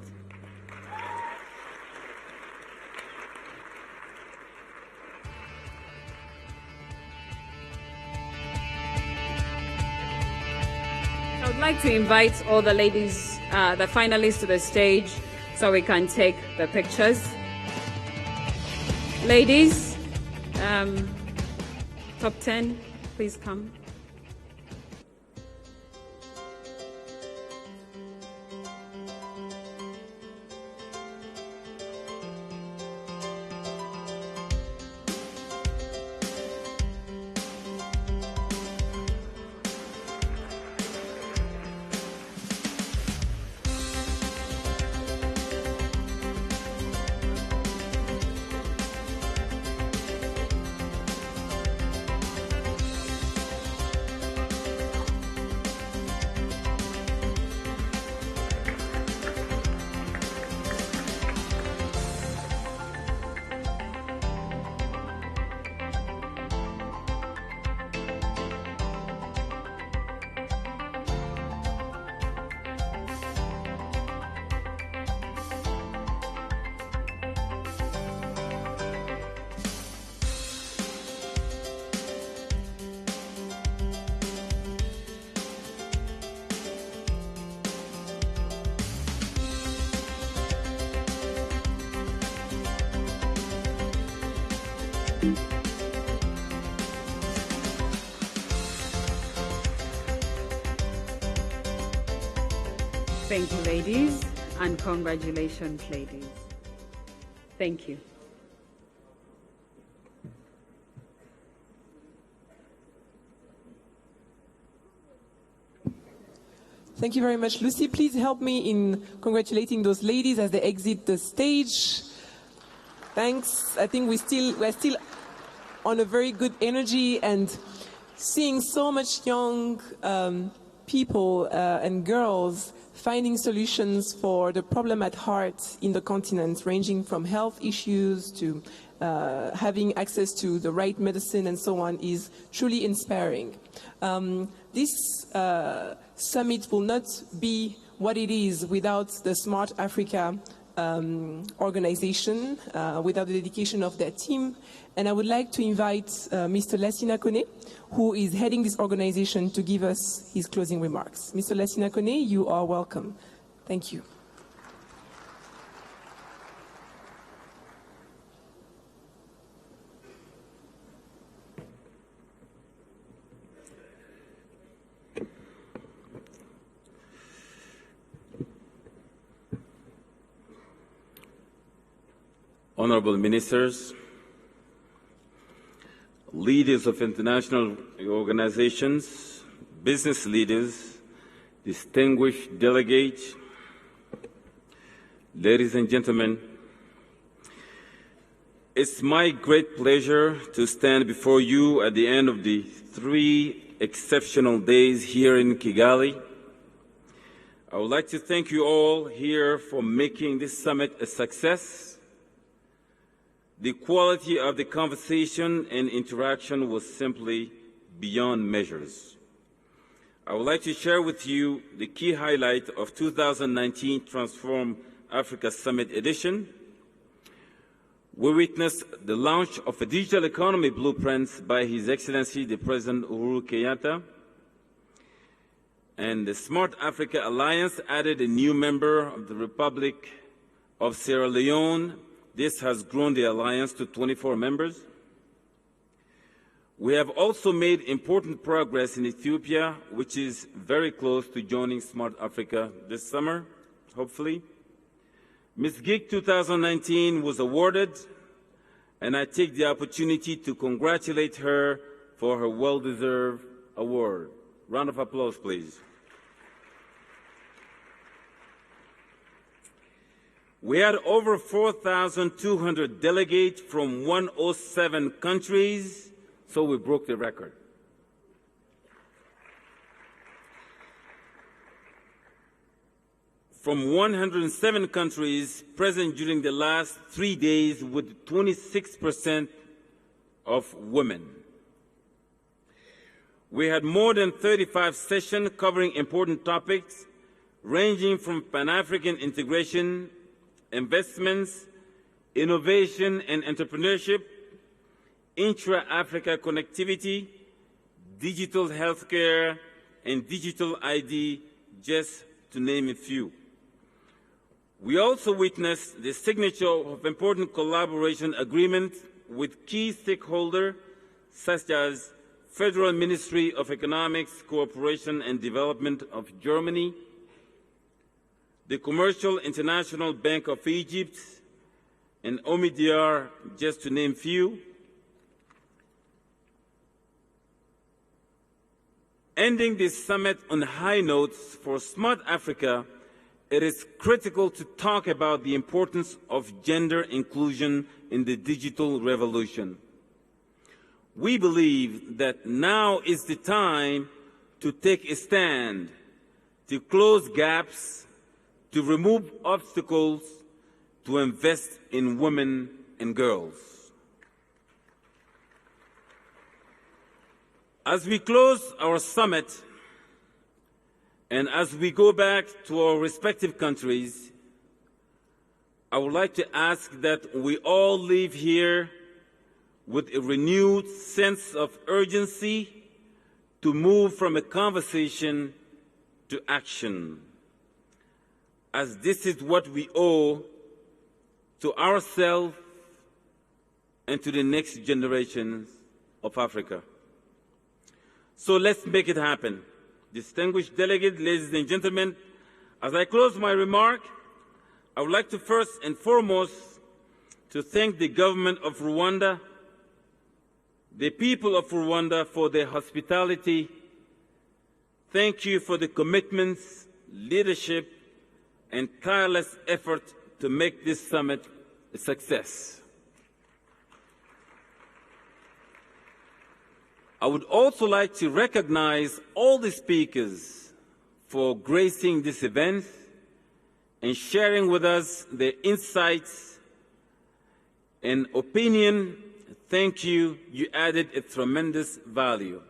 I would like to invite all the ladies, the finalists to the stage so we can take the pictures. Ladies, top 10, please come. Thank you, ladies, and congratulations, ladies. Thank you. Thank you very much, Lucy. Please help me in congratulating those ladies as they exit the stage. Thanks. I think we're still on a very good energy, and seeing so much young people and girls finding solutions for the problem at heart in the continent, ranging from health issues to having access to the right medicine and so on, is truly inspiring. This summit will not be what it is without the Smart Africa organization, without the dedication of their team. And I would like to invite Mr. Lassina Kone, who is heading this organization, to give us his closing remarks. Mr. Lassina Kone, you are welcome. Thank you. Honorable ministers, leaders of international organizations, business leaders, distinguished delegates, ladies and gentlemen, it's my great pleasure to stand before you at the end of the 3 exceptional days here in Kigali. I would like to thank you all here for making this summit a success. The quality of the conversation and interaction was simply beyond measures. I would like to share with you the key highlight of 2019 Transform Africa Summit edition. We witnessed the launch of a digital economy blueprint by His Excellency the President Uhuru Kenyatta, and the Smart Africa Alliance added a new member of the Republic of Sierra Leone. This has grown the alliance to 24 members. We have also made important progress in Ethiopia, which is very close to joining Smart Africa this summer, hopefully. Ms. GIG 2019 was awarded, and I take the opportunity to congratulate her for her well-deserved award. Round of applause, please. We had over 4,200 delegates from 107 countries, so we broke the record. From 107 countries present during the last 3 days, with 26% of women. We had more than 35 sessions covering important topics, ranging from Pan-African integration, investments, innovation and entrepreneurship, intra-Africa connectivity, digital healthcare, and digital ID, just to name a few. We also witnessed the signature of important collaboration agreements with key stakeholders such as Federal Ministry of Economics, Cooperation and Development of Germany, the Commercial International Bank of Egypt, and OMIDR, just to name few. Ending this summit on high notes for Smart Africa, it is critical to talk about the importance of gender inclusion in the digital revolution. We believe that now is the time to take a stand, to close gaps, to remove obstacles, to invest in women and girls. As we close our summit, and as we go back to our respective countries, I would like to ask that we all leave here with a renewed sense of urgency to move from a conversation to action, as this is what we owe to ourselves and to the next generations of Africa. So let's make it happen. Distinguished delegates, ladies and gentlemen, as I close my remark, I would like to first and foremost to thank the government of Rwanda, the people of Rwanda for their hospitality. Thank you for the commitments, leadership, and tireless effort to make this summit a success. I would also like to recognize all the speakers for gracing this event and sharing with us their insights and opinion. Thank you. You added a tremendous value.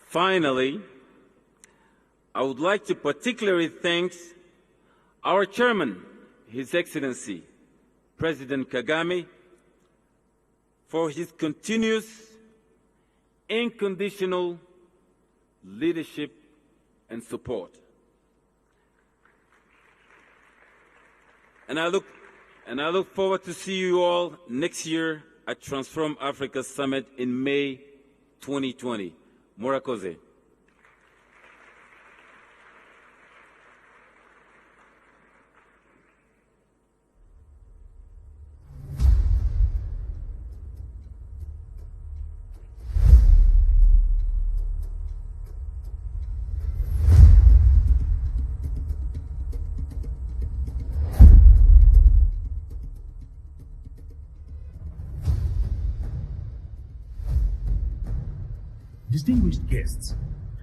Finally, I would like to particularly thank our chairman, His Excellency, President Kagame, for his continuous, unconditional leadership and support. And I look forward to see you all next year at Transform Africa Summit in May 2020. Murakoze. Distinguished guests,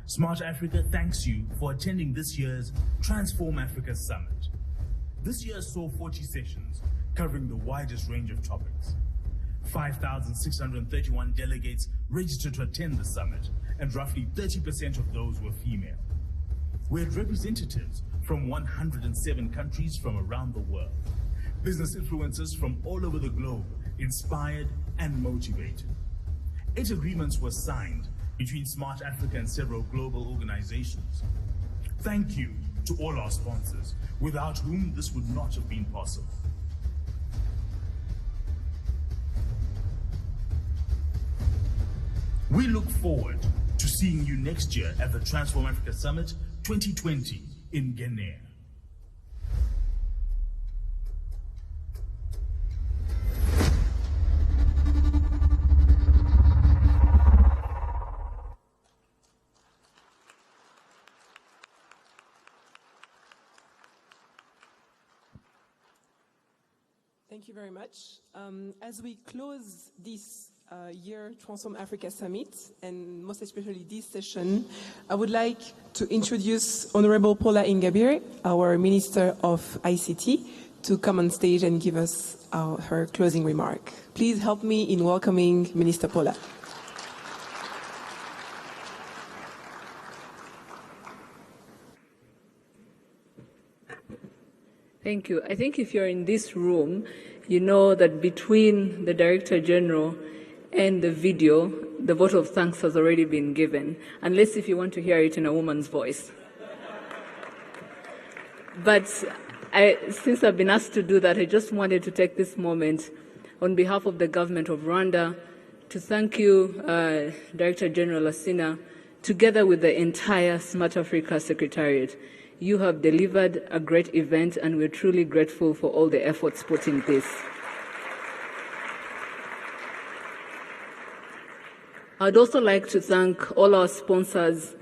Smart Africa thanks you for attending this year's Transform Africa Summit. This year saw 40 sessions covering the widest range of topics. 5,631 delegates registered to attend the summit, and roughly 30% of those were female. We had representatives from 107 countries from around the world. Business influencers from all over the globe inspired and motivated. 8 agreements were signed between Smart Africa and several global organizations. Thank you to all our sponsors, without whom this would not have been possible. We look forward to seeing you next year at the Transform Africa Summit 2020 in Guinea. Thank you very much. As we close this year Transform Africa Summit, and most especially this session, I would like to introduce Honorable Paula Ingabire, our Minister of ICT, to come on stage and give us her closing remark. Please help me in welcoming Minister Paula. Thank you. I think if you're in this room, you know that between the Director General and the video, the vote of thanks has already been given, unless if you want to hear it in a woman's voice. But since I've been asked to do that, I just wanted to take this moment on behalf of the government of Rwanda to thank you, Director General Asina, together with the entire Smart Africa Secretariat. You have delivered a great event, and we're truly grateful for all the efforts put in this. I'd also like to thank all our sponsors.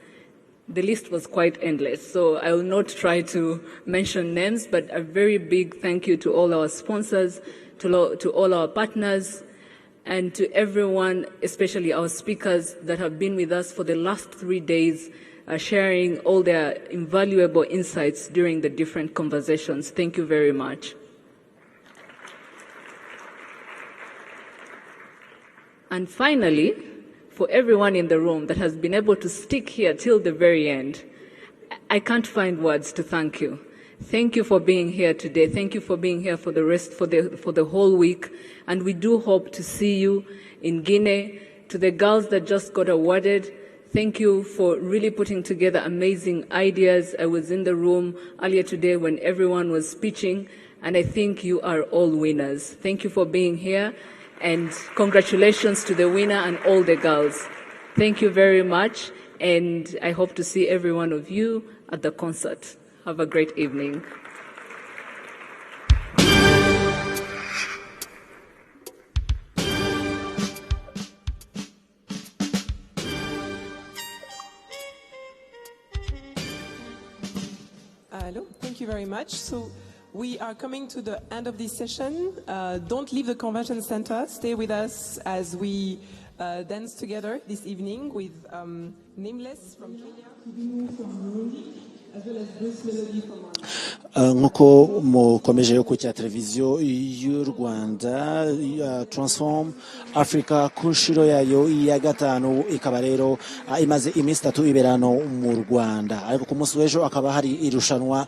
The list was quite endless, so I will not try to mention names, but a very big thank you to all our sponsors, to all our partners, and to everyone, especially our speakers that have been with us for the last 3 days, sharing all their invaluable insights during the different conversations. Thank you very much. And finally, for everyone in the room that has been able to stick here till the very end, I can't find words to thank you. Thank you for being here today. Thank you for being here for the whole week. And we do hope to see you in Guinea. To the girls that just got awarded, thank you for really putting together amazing ideas. I was in the room earlier today when everyone was speaking, and I think you are all winners. Thank you for being here. And congratulations to the winner and all the girls. Thank you very much, and I hope to see every one of you at the concert. Have a great evening. Hello, thank you very much. So we are coming to the end of this session. Don't leave the convention center. Stay with us as we dance together this evening with Nameless from Kenya, from Burundi, as well as Bruce Melody from nk'uko mukomeje gukurikira televiziyo y'u Rwanda, Transform Africa ku nshuro yayo ya gatanu ikaba rero imaze iminsi 3 iberano mu Rwanda, ariko ku munsi w'ejo akaba hari irushanwa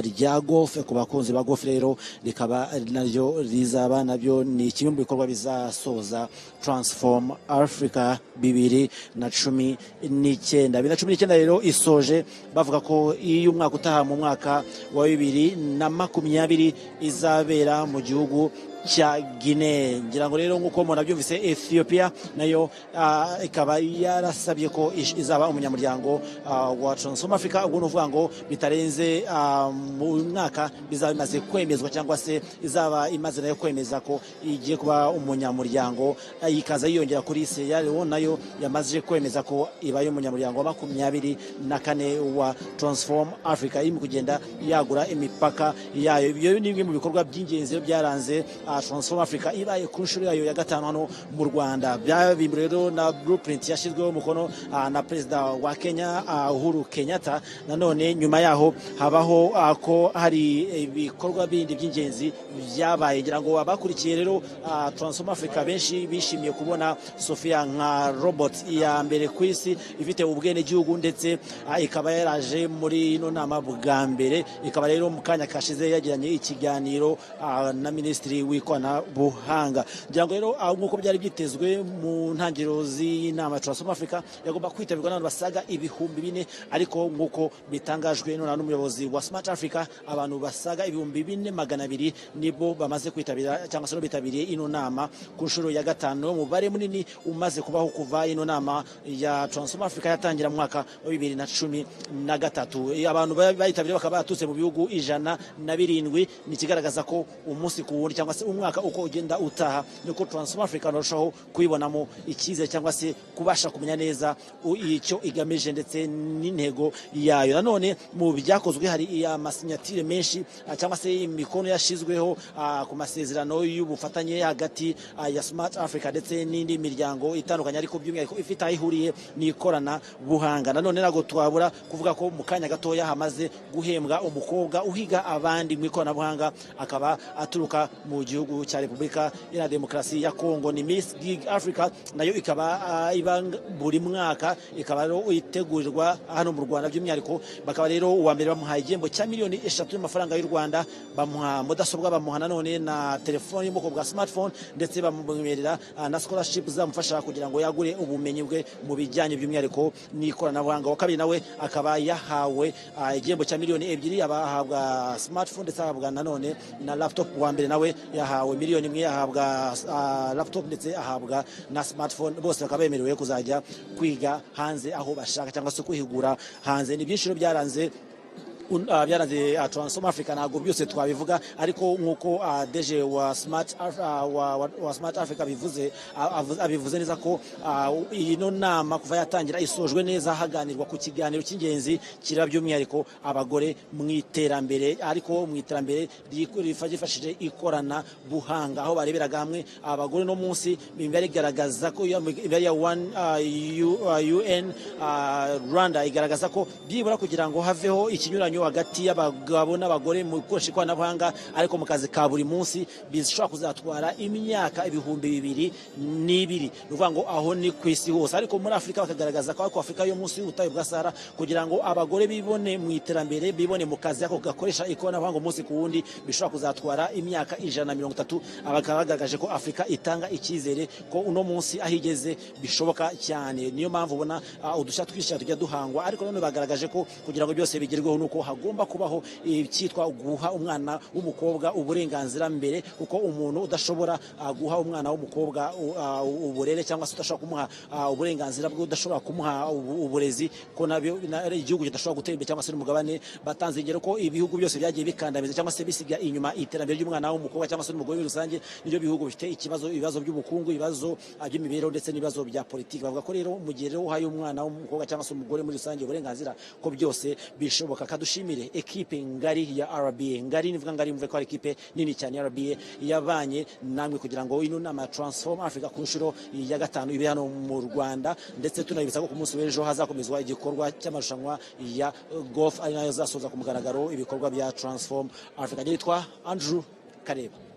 rya golf ku bakunzi ba golf, rero rikaba naryo rizaba nabyo ni kimwe mu bikorwa bizasoza Transform Africa 2019 rero isoje bavuga ko iyo umwaka utaha mu mwaka wa 2020 izabera mu gihugu cya Guinea. Ngira ngo rero nk'uko munabyumvise, Ethiopia nayo ikaba yarasabye ko izaba umunyamuryango wa Transform Africa. Ubwo nuvuga ngo bitarenze mu mwaka bizaba imaze kwemezwa, cyangwa se izaba imaze nayo kwemeza ko igiye kuba umunyamuryango, ikaza yiyongera kuri Sierra Leone nayo yamaze kwemeza ko ibaye umunyamuryango wa 24 wa Transform Africa, iri kugenda yagura imipaka yayo. Ibyo ni bimwe mu bikorwa by'ingenzi byaranze Transform Africa ibaye ku nshuro yayo ya gatanu hano mu Rwanda. Byabimbwe rero na blueprint yashyizweho umukono na Perezida wa Kenya Uhuru Kenyatta. Nanone nyuma yaho habaho ko hari ibikorwa bindi by'ingenzi byabaye. Ngira ngo abakurikiye rero Transform Africa benshi bishimiye kubona Sophia nka robot ya mbere ku isi ifite ubwene gihugu, ndetse ikaba yaraje muri ino nama bwa mbere. Ikaba rero mu kanya kashize yagiranye ikiganiro na Ministry w'ikona buhanga. Ngira ngo rero nk'uko byari byitezwe mu ntangiriro z'inama Transform Africa yagomba kwitabirwa n'abantu basaga 4,000, ariko nk'uko bitangajwe n'umuyobozi wa Smart Africa, abantu basaga 4,200 nibo bamaze kwitabira cyangwa se bitabiriye ino nama ku nshuro ya gatanu. Umubare munini umaze kubaho kuva ino nama ya Transform Africa yatangira mu mwaka wa 2013. Abantu bayitabiriye bakaba batutse mu bihugu 107. Ni kigaragaza ko umunsi ku wundi cyangwa se umwaka uko ugenda utaha niko Transform Africa narushaho kuyibonamo ikize, cyangwa se kubasha kumenya neza icyo igamije ndetse n'intego yayo. Nanone mu byakozwe hari amasignature menshi cyangwa se imikono yashizweho ku masezerano y'ubufatanye hagati ya Smart Africa ndetse n'indi miryango itandukanye, ariko by'umwihariko ifite aho ihuriye n'ikorana buhanga. Nanone nago twabura kuvuga ko mu kanya gatoya hamaze guhembwa umukobwa uhiga abandi mu ikoranabuhanga, akaba aturuka mu gihugu gihugu cya Repubulika ya Demokarasi ya Kongo. Ni Miss Gig Africa nayo ikaba iba buri mwaka, ikaba rero itegurirwa hano mu Rwanda, by'umwihariko bakaba rero uwa mbere bamuhaye igihembo cya miliyoni 3 y'amafaranga y'u Rwanda, bamuha mudasobwa, bamuha nanone na telefone y'ubwoko bwa smartphone, ndetse bamwemerera na scholarship zamufasha kugira ngo yagure ubumenyi bwe mu bijyanye by'umwihariko n'ikoranabuhanga. Wa kabiri nawe akaba yahawe igihembo cya miliyoni 2, abahabwa smartphone ndetse ahabwa nanone na laptop. Wa mbere nawe yahawe miliyoni 1, yahabwa laptop ndetse ahabwa na smartphone. Bose bakaba bemerewe kuzajya kwiga hanze aho bashaka cyangwa se kwihugura hanze. Ni byinshi byaranze Transform Africa, ntabwo byose twabivuga, ariko nkuko DG wa Smart Africa abivuze neza ko ino nama kuva yatangira isojwe neza, haganirwa ku kiganiro cy'ingenzi kira by'umwihariko abagore mu iterambere, ariko mu iterambere rifashije ikorana buhanga, aho bareberaga hamwe abagore no munsi. Imbere igaragaza ko imbere ya UN Rwanda igaragaza ko byibura kugira ngo haveho ikinyuranyo hagati y'abagabo n'abagore mu gukoresha ikoranabuhanga, ariko mu kazi ka buri munsi bishobora kuzatwara imyaka 2022. Ni ukuvuga ngo aho ni ku isi hose, ariko muri Afurika bakagaragaza ko Afurika yo munsi y'ubutayu bwa Sahara, kugira ngo abagore bibone mu iterambere, bibone mu kazi ako gakoresha ikoranabuhanga umunsi ku wundi, bishobora kuzatwara imyaka 130. Abagaragaje ko Afurika itanga icyizere ko uno munsi ahigeze bishoboka cyane. Niyo mpamvu ubona udushya twinshi tujya duhangwa, ariko none bagaragaje ko kugira ngo byose bigerweho nuko hagomba kubaho icyitwa guha umwana w'umukobwa uburenganzira mbere, kuko umuntu udashobora guha umwana w'umukobwa uburere cyangwa se udashobora kumuha uburenganzira bwe, udashobora kumuha uburezi, ko nabyo igihugu kidashobora gutera imbere cyangwa se n'umugabane. Batanze ingero ko ibihugu byose byagiye bikandamiza cyangwa se bisiga inyuma iterambere ry'umwana w'umukobwa cyangwa se n'umugore muri rusange, nibyo bihugu bifite ibibazo by'ubukungu, ibibazo by'imibereho ndetse n'ibibazo bya politiki. Bavuga ko rero mu gihe rero uhaye umwana w'umukobwa cyangwa se umugore muri rusange uburenganzira, ko byose bishoboka. Kadushimire ekipe ngari ya RBA. Ngari nivuga ngari, mvuge ko ari ekipe nini cyane ya RBA yabanye namwe kugira ngo ino nama Transform Africa ku nshuro ya 5 ibe hano mu Rwanda, ndetse tunabibutsa ko ku munsi w'ejo hazakomezwa igikorwa cy'amarushanwa ya golf, ari nayo zasoza ku mugaragaro ibikorwa bya Transform Africa. Yitwa Andrew Kareba.